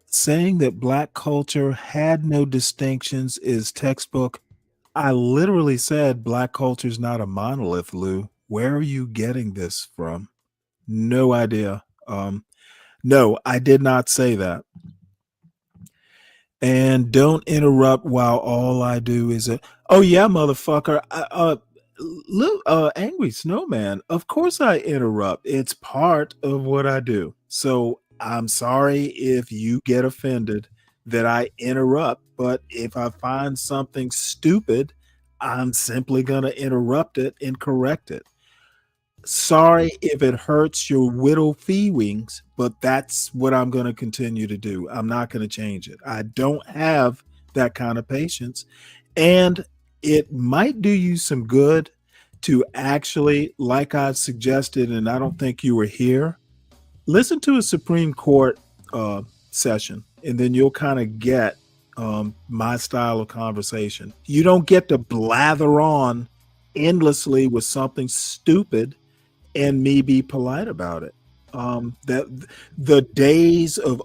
Saying that black culture had no distinctions is textbook. I literally said black culture is not a monolith, Lou. Where are you getting this from? No idea. No, I did not say that. And don't interrupt while all I do is oh yeah, motherfucker. Angry Snowman. Of course I interrupt. It's part of what I do. So I'm sorry if you get offended that I interrupt, but if I find something stupid, I'm simply gonna interrupt it and correct it. Sorry if it hurts your widow feelings, but that's what I'm going to continue to do. I'm not going to change it. I don't have that kind of patience. And it might do you some good to actually, like I suggested, and I don't think you were here, listen to a Supreme Court session, and then you'll kind of get my style of conversation. You don't get to blather on endlessly with something stupid and me be polite about it. That the days of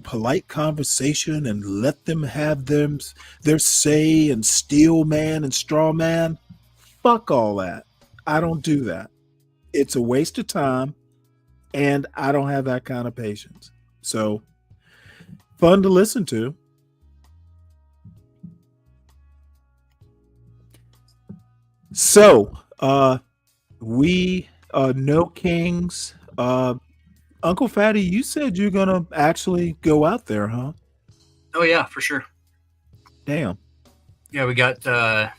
polite conversation and let them have their say and steel man and straw man, fuck all that. I don't do that. It's a waste of time, and I don't have that kind of patience. So fun to listen to. So we no kings. Uncle Fatty, you said you're gonna actually go out there, huh? Oh yeah, for sure. Damn. Yeah, we got I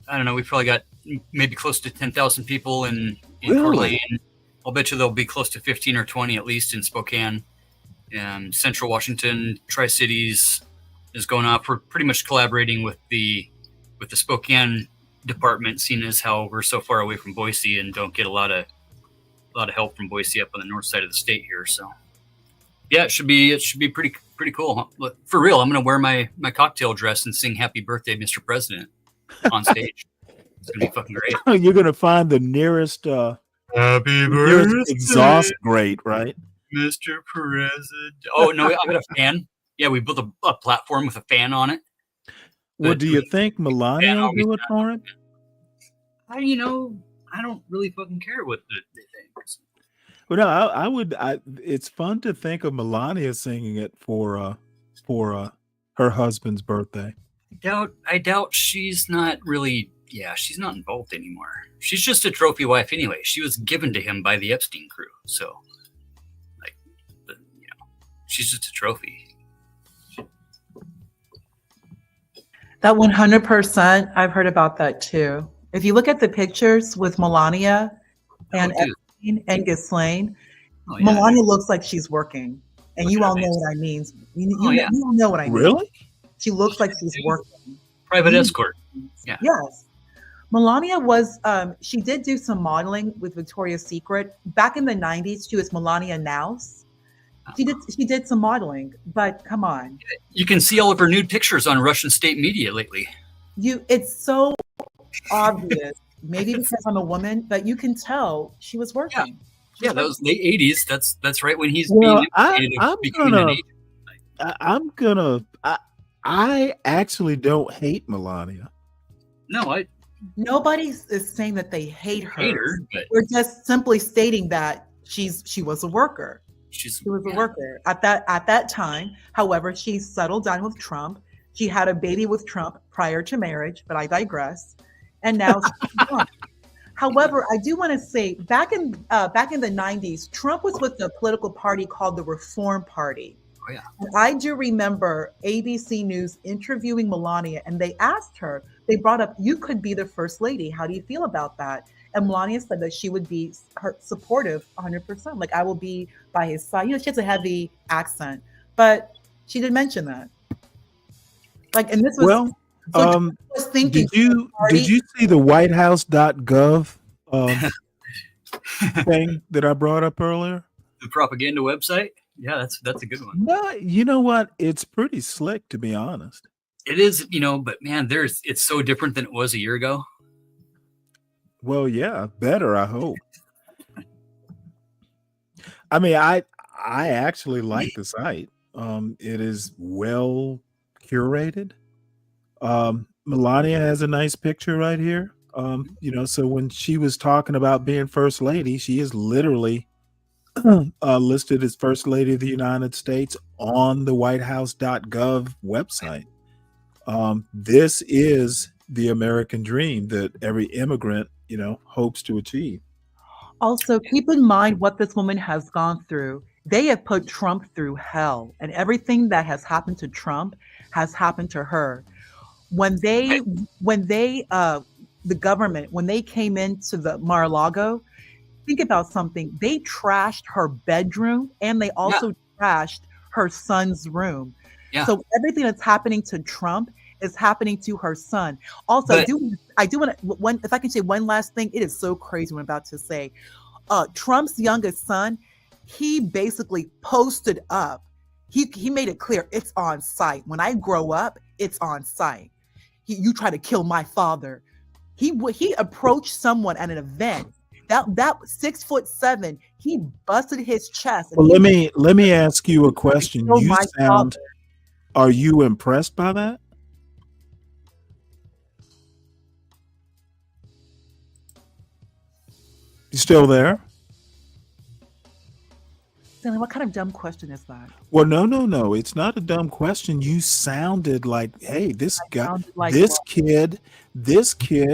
don't know, we probably got maybe close to 10,000 people in Really? Coeur d'Alene. I'll bet you there'll be close to 15 or 20 at least in Spokane. Central Washington, Tri-Cities is going off. We're pretty much collaborating with the Spokane department, seeing as how we're so far away from Boise and don't get a lot of help from Boise up on the north side of the state here. So yeah, it should be pretty cool. Huh? Look, for real, I'm gonna wear my cocktail dress and sing "Happy Birthday, Mr. President" on stage. It's gonna be fucking great. You're gonna find the nearest Happy exhaust grate, right? Mr. President. Oh no, I got a fan. Yeah, we built a platform with a fan on it. Well, do you think Melania will do it for him? I don't really fucking care what they think. Well, no, I would. It's fun to think of Melania singing it for her husband's birthday. I doubt she's not really. Yeah, she's not involved anymore. She's just a trophy wife anyway. She was given to him by the Epstein crew. So, she's just a trophy. That 100%, I've heard about that too. If you look at the pictures with Melania and Epstein and Ghislaine, Melania looks like she's working. And you all know what I mean. You all know what I mean. Really? She looks like she's working. Private escort. Yeah. Yes. Melania was, she did do some modeling with Victoria's Secret. Back in the 90s, she was Melania Naus. She did some modeling, but come on. You can see all of her nude pictures on Russian state media lately. It's so obvious. Maybe because I'm a woman, but you can tell she was working. Yeah, that was late 80s. That's right when he's I actually don't hate Melania. No, nobody is saying that they hate her. But we're just simply stating that she was a worker. She was a worker at that time. However, she settled down with Trump. She had a baby with Trump prior to marriage, but I digress. And now she's gone. However, I do want to say back in the 90s, Trump was with a political party called the Reform Party. Oh, yeah. And I do remember ABC News interviewing Melania, and they asked her, they brought up, you could be the first lady. How do you feel about that? And Melania said that she would be supportive 100%. Like, I will be by his side. She has a heavy accent, but she didn't mention that. Like, and this was, was thinking. Did you see the whitehouse.gov thing that I brought up earlier? The propaganda website? Yeah, that's a good one. No, you know what? It's pretty slick, to be honest. It is, but man, it's so different than it was a year ago. Well, yeah, better, I hope. I mean, I actually like the site. It is well curated. Melania has a nice picture right here. So when she was talking about being first lady, she is literally listed as first lady of the United States on the whitehouse.gov website. This is the American dream that every immigrant, hopes to achieve. Also, keep in mind what this woman has gone through. They have put Trump through hell, and everything that has happened to Trump has happened to her. When the government, when they came into the Mar-a-Lago, think about something. They trashed her bedroom, and they also trashed her son's room. Yeah. So everything that's happening to Trump is happening to her son. Also, I do want to, if I can say one last thing, it is so crazy what I'm about to say. Trump's youngest son, he basically posted up. He made it clear it's on site. When I grow up, it's on site. You try to kill my father. He approached someone at an event. That 6'7", he busted his chest. Well, let me ask you a question. Are you impressed by that? You still there? Stanley, what kind of dumb question is that? Well, no. It's not a dumb question. You sounded like, hey, this kid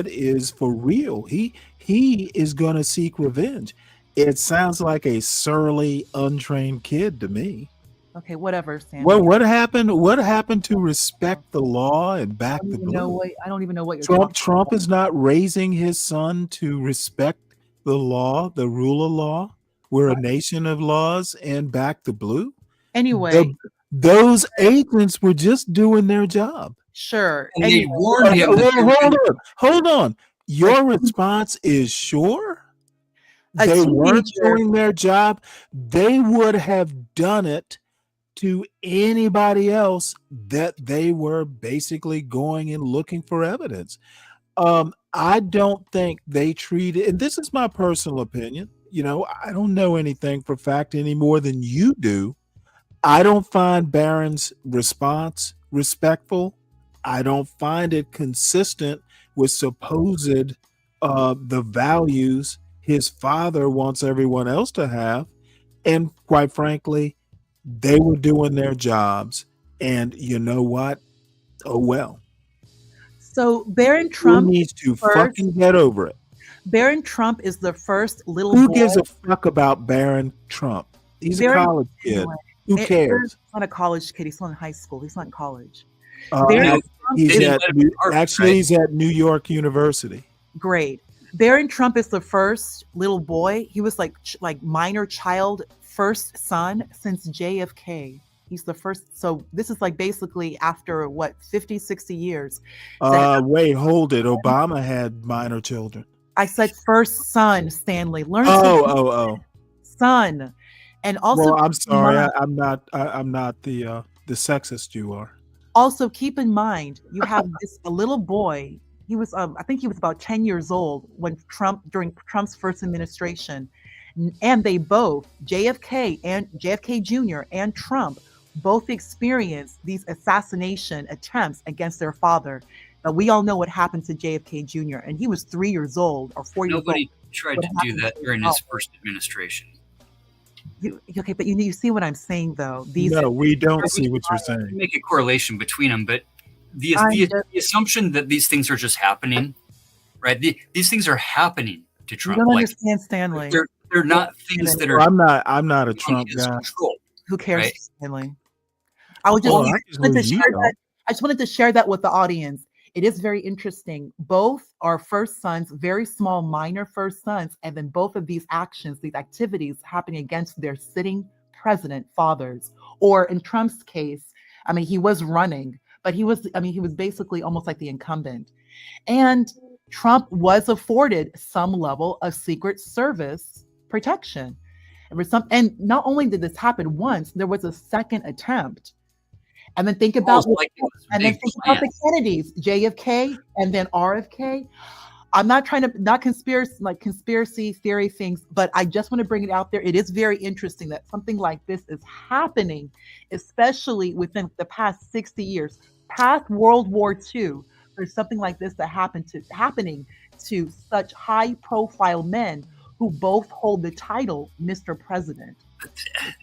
is for real. He is going to seek revenge. It sounds like a surly, untrained kid to me. Okay, whatever, Stanley. Well, what happened? What happened to respect the law and back the blue? I don't even know what you're talking about. Trump is not raising his son to respect the law, the rule of law. We're a nation of laws and back the blue. Anyway, those agents were just doing their job. Sure. And they warned him. Hold on. Your response is sure? They weren't doing their job. They would have done it to anybody else that they were basically going and looking for evidence. I don't think they treated, and this is my personal opinion, I don't know anything for fact any more than you do. I don't find Barron's response respectful. I don't find it consistent with supposed the values his father wants everyone else to have. And quite frankly, they were doing their jobs. And you know what? Oh, well. So Barron Trump needs to fucking get over it. Barron Trump is the first little boy. Who gives a fuck about Barron Trump? He's a college kid. Anyway, who cares? He's not a college kid. He's still in high school. He's not in college. He's at New York University. Great. Barron Trump is the first little boy. He was like minor child first son since JFK. He's the first. So this is like basically after 50, 60 years. Wait, hold it. Obama had minor children. I said first son, Stanley. Learn son. And also, well, I'm sorry. I'm not the sexist you are. Also, keep in mind, you have a little boy. He was, I think he was about 10 years old during Trump's first administration. And they both, JFK Jr. and Trump, both experienced these assassination attempts against their father. But we all know what happened to JFK Jr. And he was 3 years old or 4 years old. Nobody tried to do that during his first administration. Okay, but you see what I'm saying, though. No, we don't see what you're saying. Make a correlation between them, but the assumption that these things are just happening, right? These things are happening to Trump. You don't understand, Stanley. They're not things that are. I'm not a Trump guy. Control, who cares, right? Stanley? I just wanted to share that with the audience. It is very interesting. Both are first sons, very small, minor first sons, and then both of these actions, these activities happening against their sitting president fathers. Or in Trump's case, I mean, he was running, but he was basically almost like the incumbent. And Trump was afforded some level of Secret Service protection. And not only did this happen once, there was a second attempt. And then think about the Kennedys, JFK and then RFK. I'm not trying to not conspiracy theory things, but I just want to bring it out there. It is very interesting that something like this is happening, especially within the past 60 years, past World War II. There's something like this that happening to such high profile men who both hold the title Mr. President.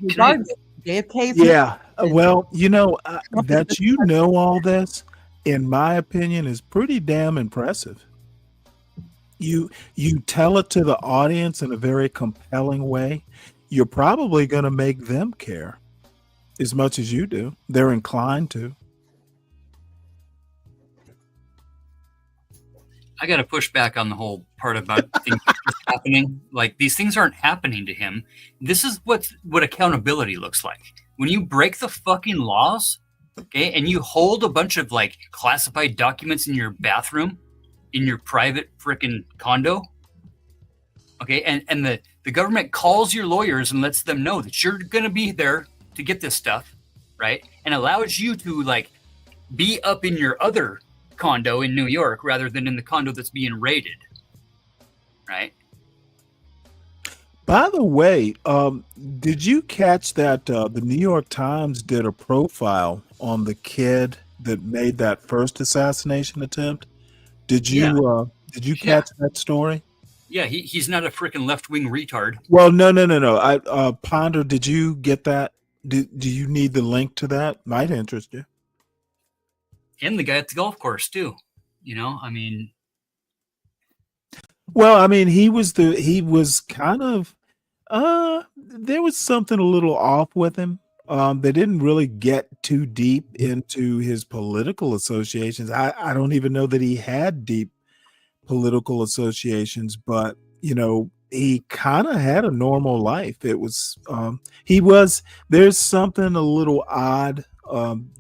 Regardless, JFK's yeah. Well, that all this, in my opinion, is pretty damn impressive. You tell it to the audience in a very compelling way. You're probably going to make them care as much as you do. They're inclined to. I got to push back on the whole part about things happening. Like, these things aren't happening to him. This is what accountability looks like. When you break the fucking laws, okay, and you hold a bunch of like classified documents in your bathroom, in your private freaking condo, okay, and the government calls your lawyers and lets them know that you're going to be there to get this stuff, right, and allows you to like be up in your other condo in New York rather than in the condo that's being raided, right? By the way, did you catch that the New York Times did a profile on the kid that made that first assassination attempt? Did you catch that story? Yeah, he's not a freaking left-wing retard. Well, no. I Ponder, did you get that? Do you need the link to that? Might interest you. And the guy at the golf course too. I mean. Well, I mean, he was kind of there was something a little off with him. They didn't really get too deep into his political associations. I don't even know that he had deep political associations, but he kind of had a normal life. It was there's something a little odd.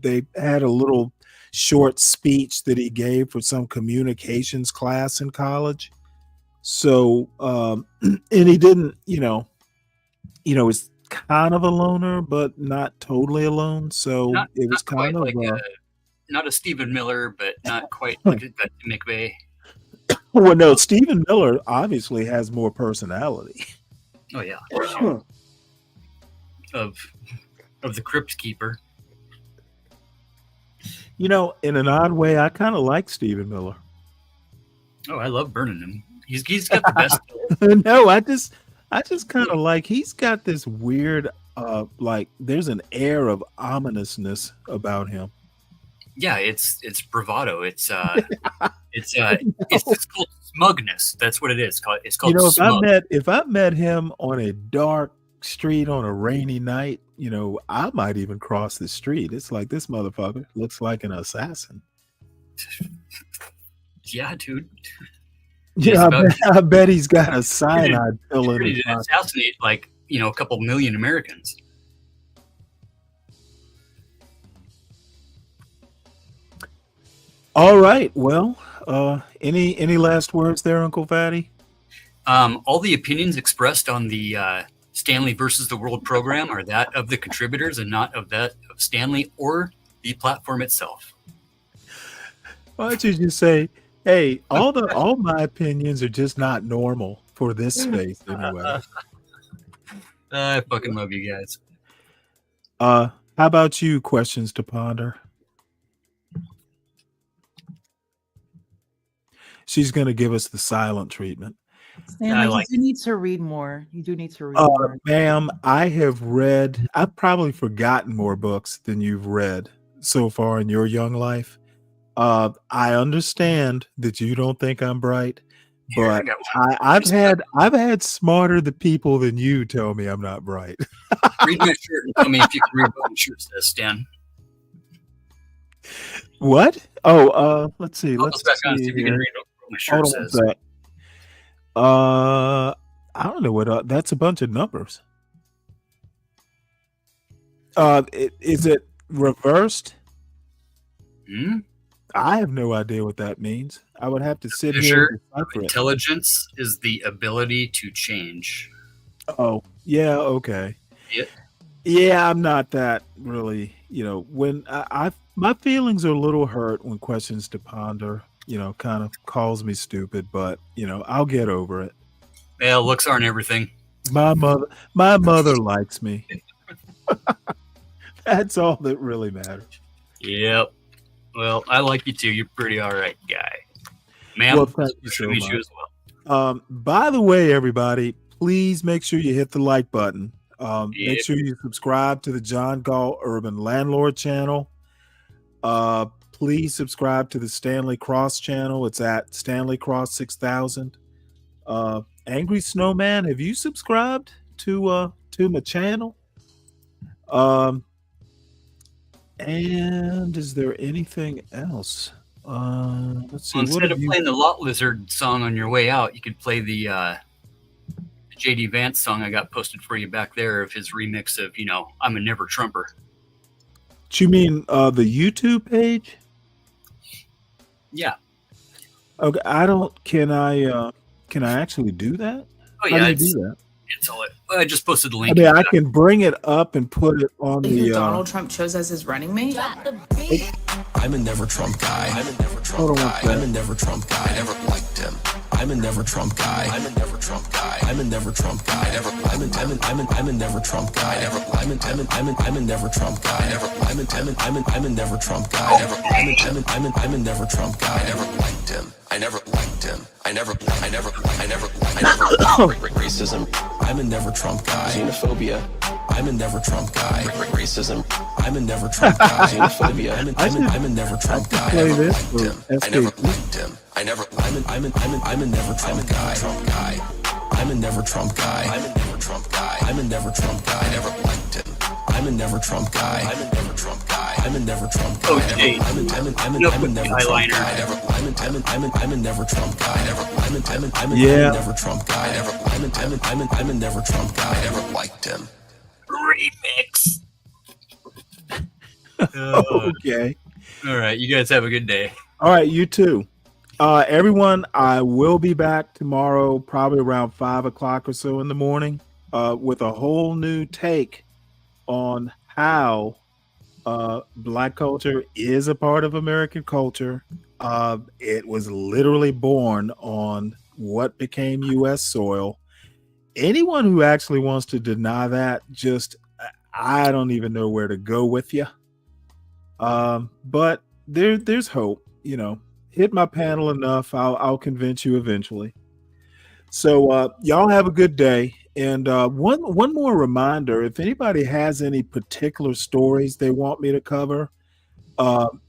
They had a little short speech that he gave for some communications class in college. So and he didn't, was kind of a loner, but not totally alone. So it was kind of like not a Stephen Miller, but not quite like a McVeigh. Well, no, Stephen Miller obviously has more personality. Oh yeah, sure. of the Crypt Keeper. In an odd way, I kind of like Stephen Miller. Oh, I love burning him. He's got the best. No, I just kind of like, he's got this weird, like there's an air of ominousness about him. Yeah, it's bravado. It's called smugness. That's what it is. It's called. Smug. If I met him on a dark street on a rainy night, I might even cross the street. It's like, this motherfucker looks like an assassin. Yeah, dude. Yeah, I bet he's got a cyanide pill in his pocket. Assassinate like a couple million Americans. All right. Well, any last words there, Uncle Fatty? All the opinions expressed on the Stanley versus the World program are that of the contributors and not of that of Stanley or the platform itself. Why don't you just say, hey, all my opinions are just not normal for this space anyway. I fucking love you guys. How about you? Questions to ponder. She's going to give us the silent treatment. Stanley, you need to read more. You do need to read more. Ma'am, I've probably forgotten more books than you've read so far in your young life. I understand that you don't think I'm bright, but I've had smarter people than you tell me I'm not bright. Read my shirt and tell me if you can read what my shirt says, Stan. What? Oh, let's see. Let's see if you can read what my shirt says. I don't know what that's a bunch of numbers. Is it reversed? I have no idea what that means. I would have to sit here and decipher it. Intelligence is the ability to change. Oh, yeah, okay. Yep. Yeah, I'm not that really, when I my feelings are a little hurt when questions to ponder, kind of calls me stupid, but I'll get over it. Yeah, looks aren't everything. My mother likes me. That's all that really matters. Yep. Well, I like you too. You're pretty all right guy. Ma'am, Well, thank you so much. You as well. By the way, everybody, please make sure you hit the like button. Make sure you subscribe to the John Galt Urban Landlord channel. Please subscribe to the Stanley Cross channel. It's at Stanley Cross 6000. Angry Snowman, have you subscribed to my channel? And is there anything else? Let's see. Well, instead of playing the Lot Lizard song on your way out, you could play the JD Vance song I got posted for you back there of his remix of, I'm a Never Trumper. Do you mean the YouTube page? Yeah. Okay. Can I actually do that? Oh yeah, how do you do that? It's all. I just posted the link. I mean, I can bring it up and put it on the. Donald Trump chose as his running mate. I'm a never Trump guy. I'm a never Trump guy. I'm a never Trump guy. I never liked him. I'm a never Trump guy. I'm a never Trump guy. I'm a never Trump guy. I'm a never Trump guy. I'm a never Trump guy. I'm a never Trump guy. I'm a never Trump guy. I never liked him. I never liked him. I never racism. I'm a never Trump guy. Xenophobia. I'm a never Trump guy. Racism. I'm a never Trump guy. Xenophobia. I'm a never Trump guy. I never liked him. I never liked him. I'm a never Trump guy. I'm a never Trump guy. I'm a never Trump guy. I'm a never Trump guy. I never liked him. I'm a never Trump guy. I'm a never Trump guy. I'm a never Trump guy. Okay. I'm a never Trump guy. I'm a never Trump guy. I'm a never Trump guy. I'm a never Trump guy. I never liked him. Remix. Okay. All right. You guys have a good day. All right. You too. Everyone, I will be back tomorrow, probably around 5 o'clock or so in the morning, with a whole new take on how Black culture is a part of American culture. It was literally born on what became U.S. soil. Anyone who actually wants to deny that, I don't even know where to go with you. But there's hope. Hit my panel enough, I'll convince you eventually. So y'all have a good day. And one more reminder: if anybody has any particular stories they want me to cover,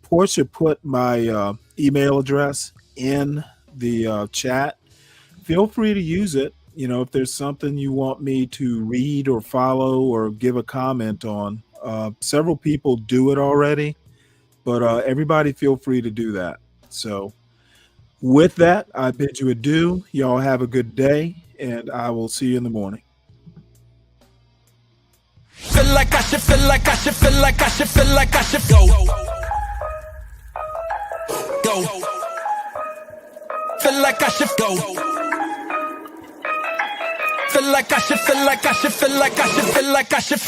Portia put my email address in the chat. Feel free to use it. If there's something you want me to read or follow or give a comment on. Several people do it already, but everybody feel free to do that. So with that, I bid you adieu. Y'all have a good day, and I will see you in the morning. Feel like I should go. Feel like I should go. Feel like I should go. Feel like I should go. Like I should feel like I should. Feel like I should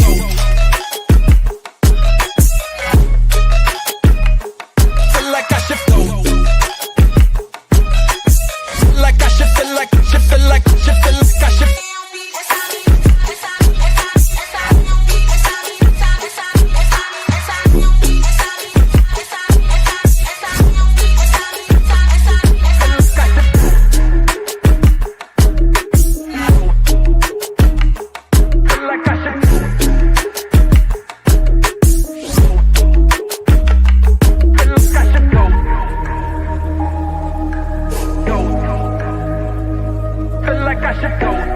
go.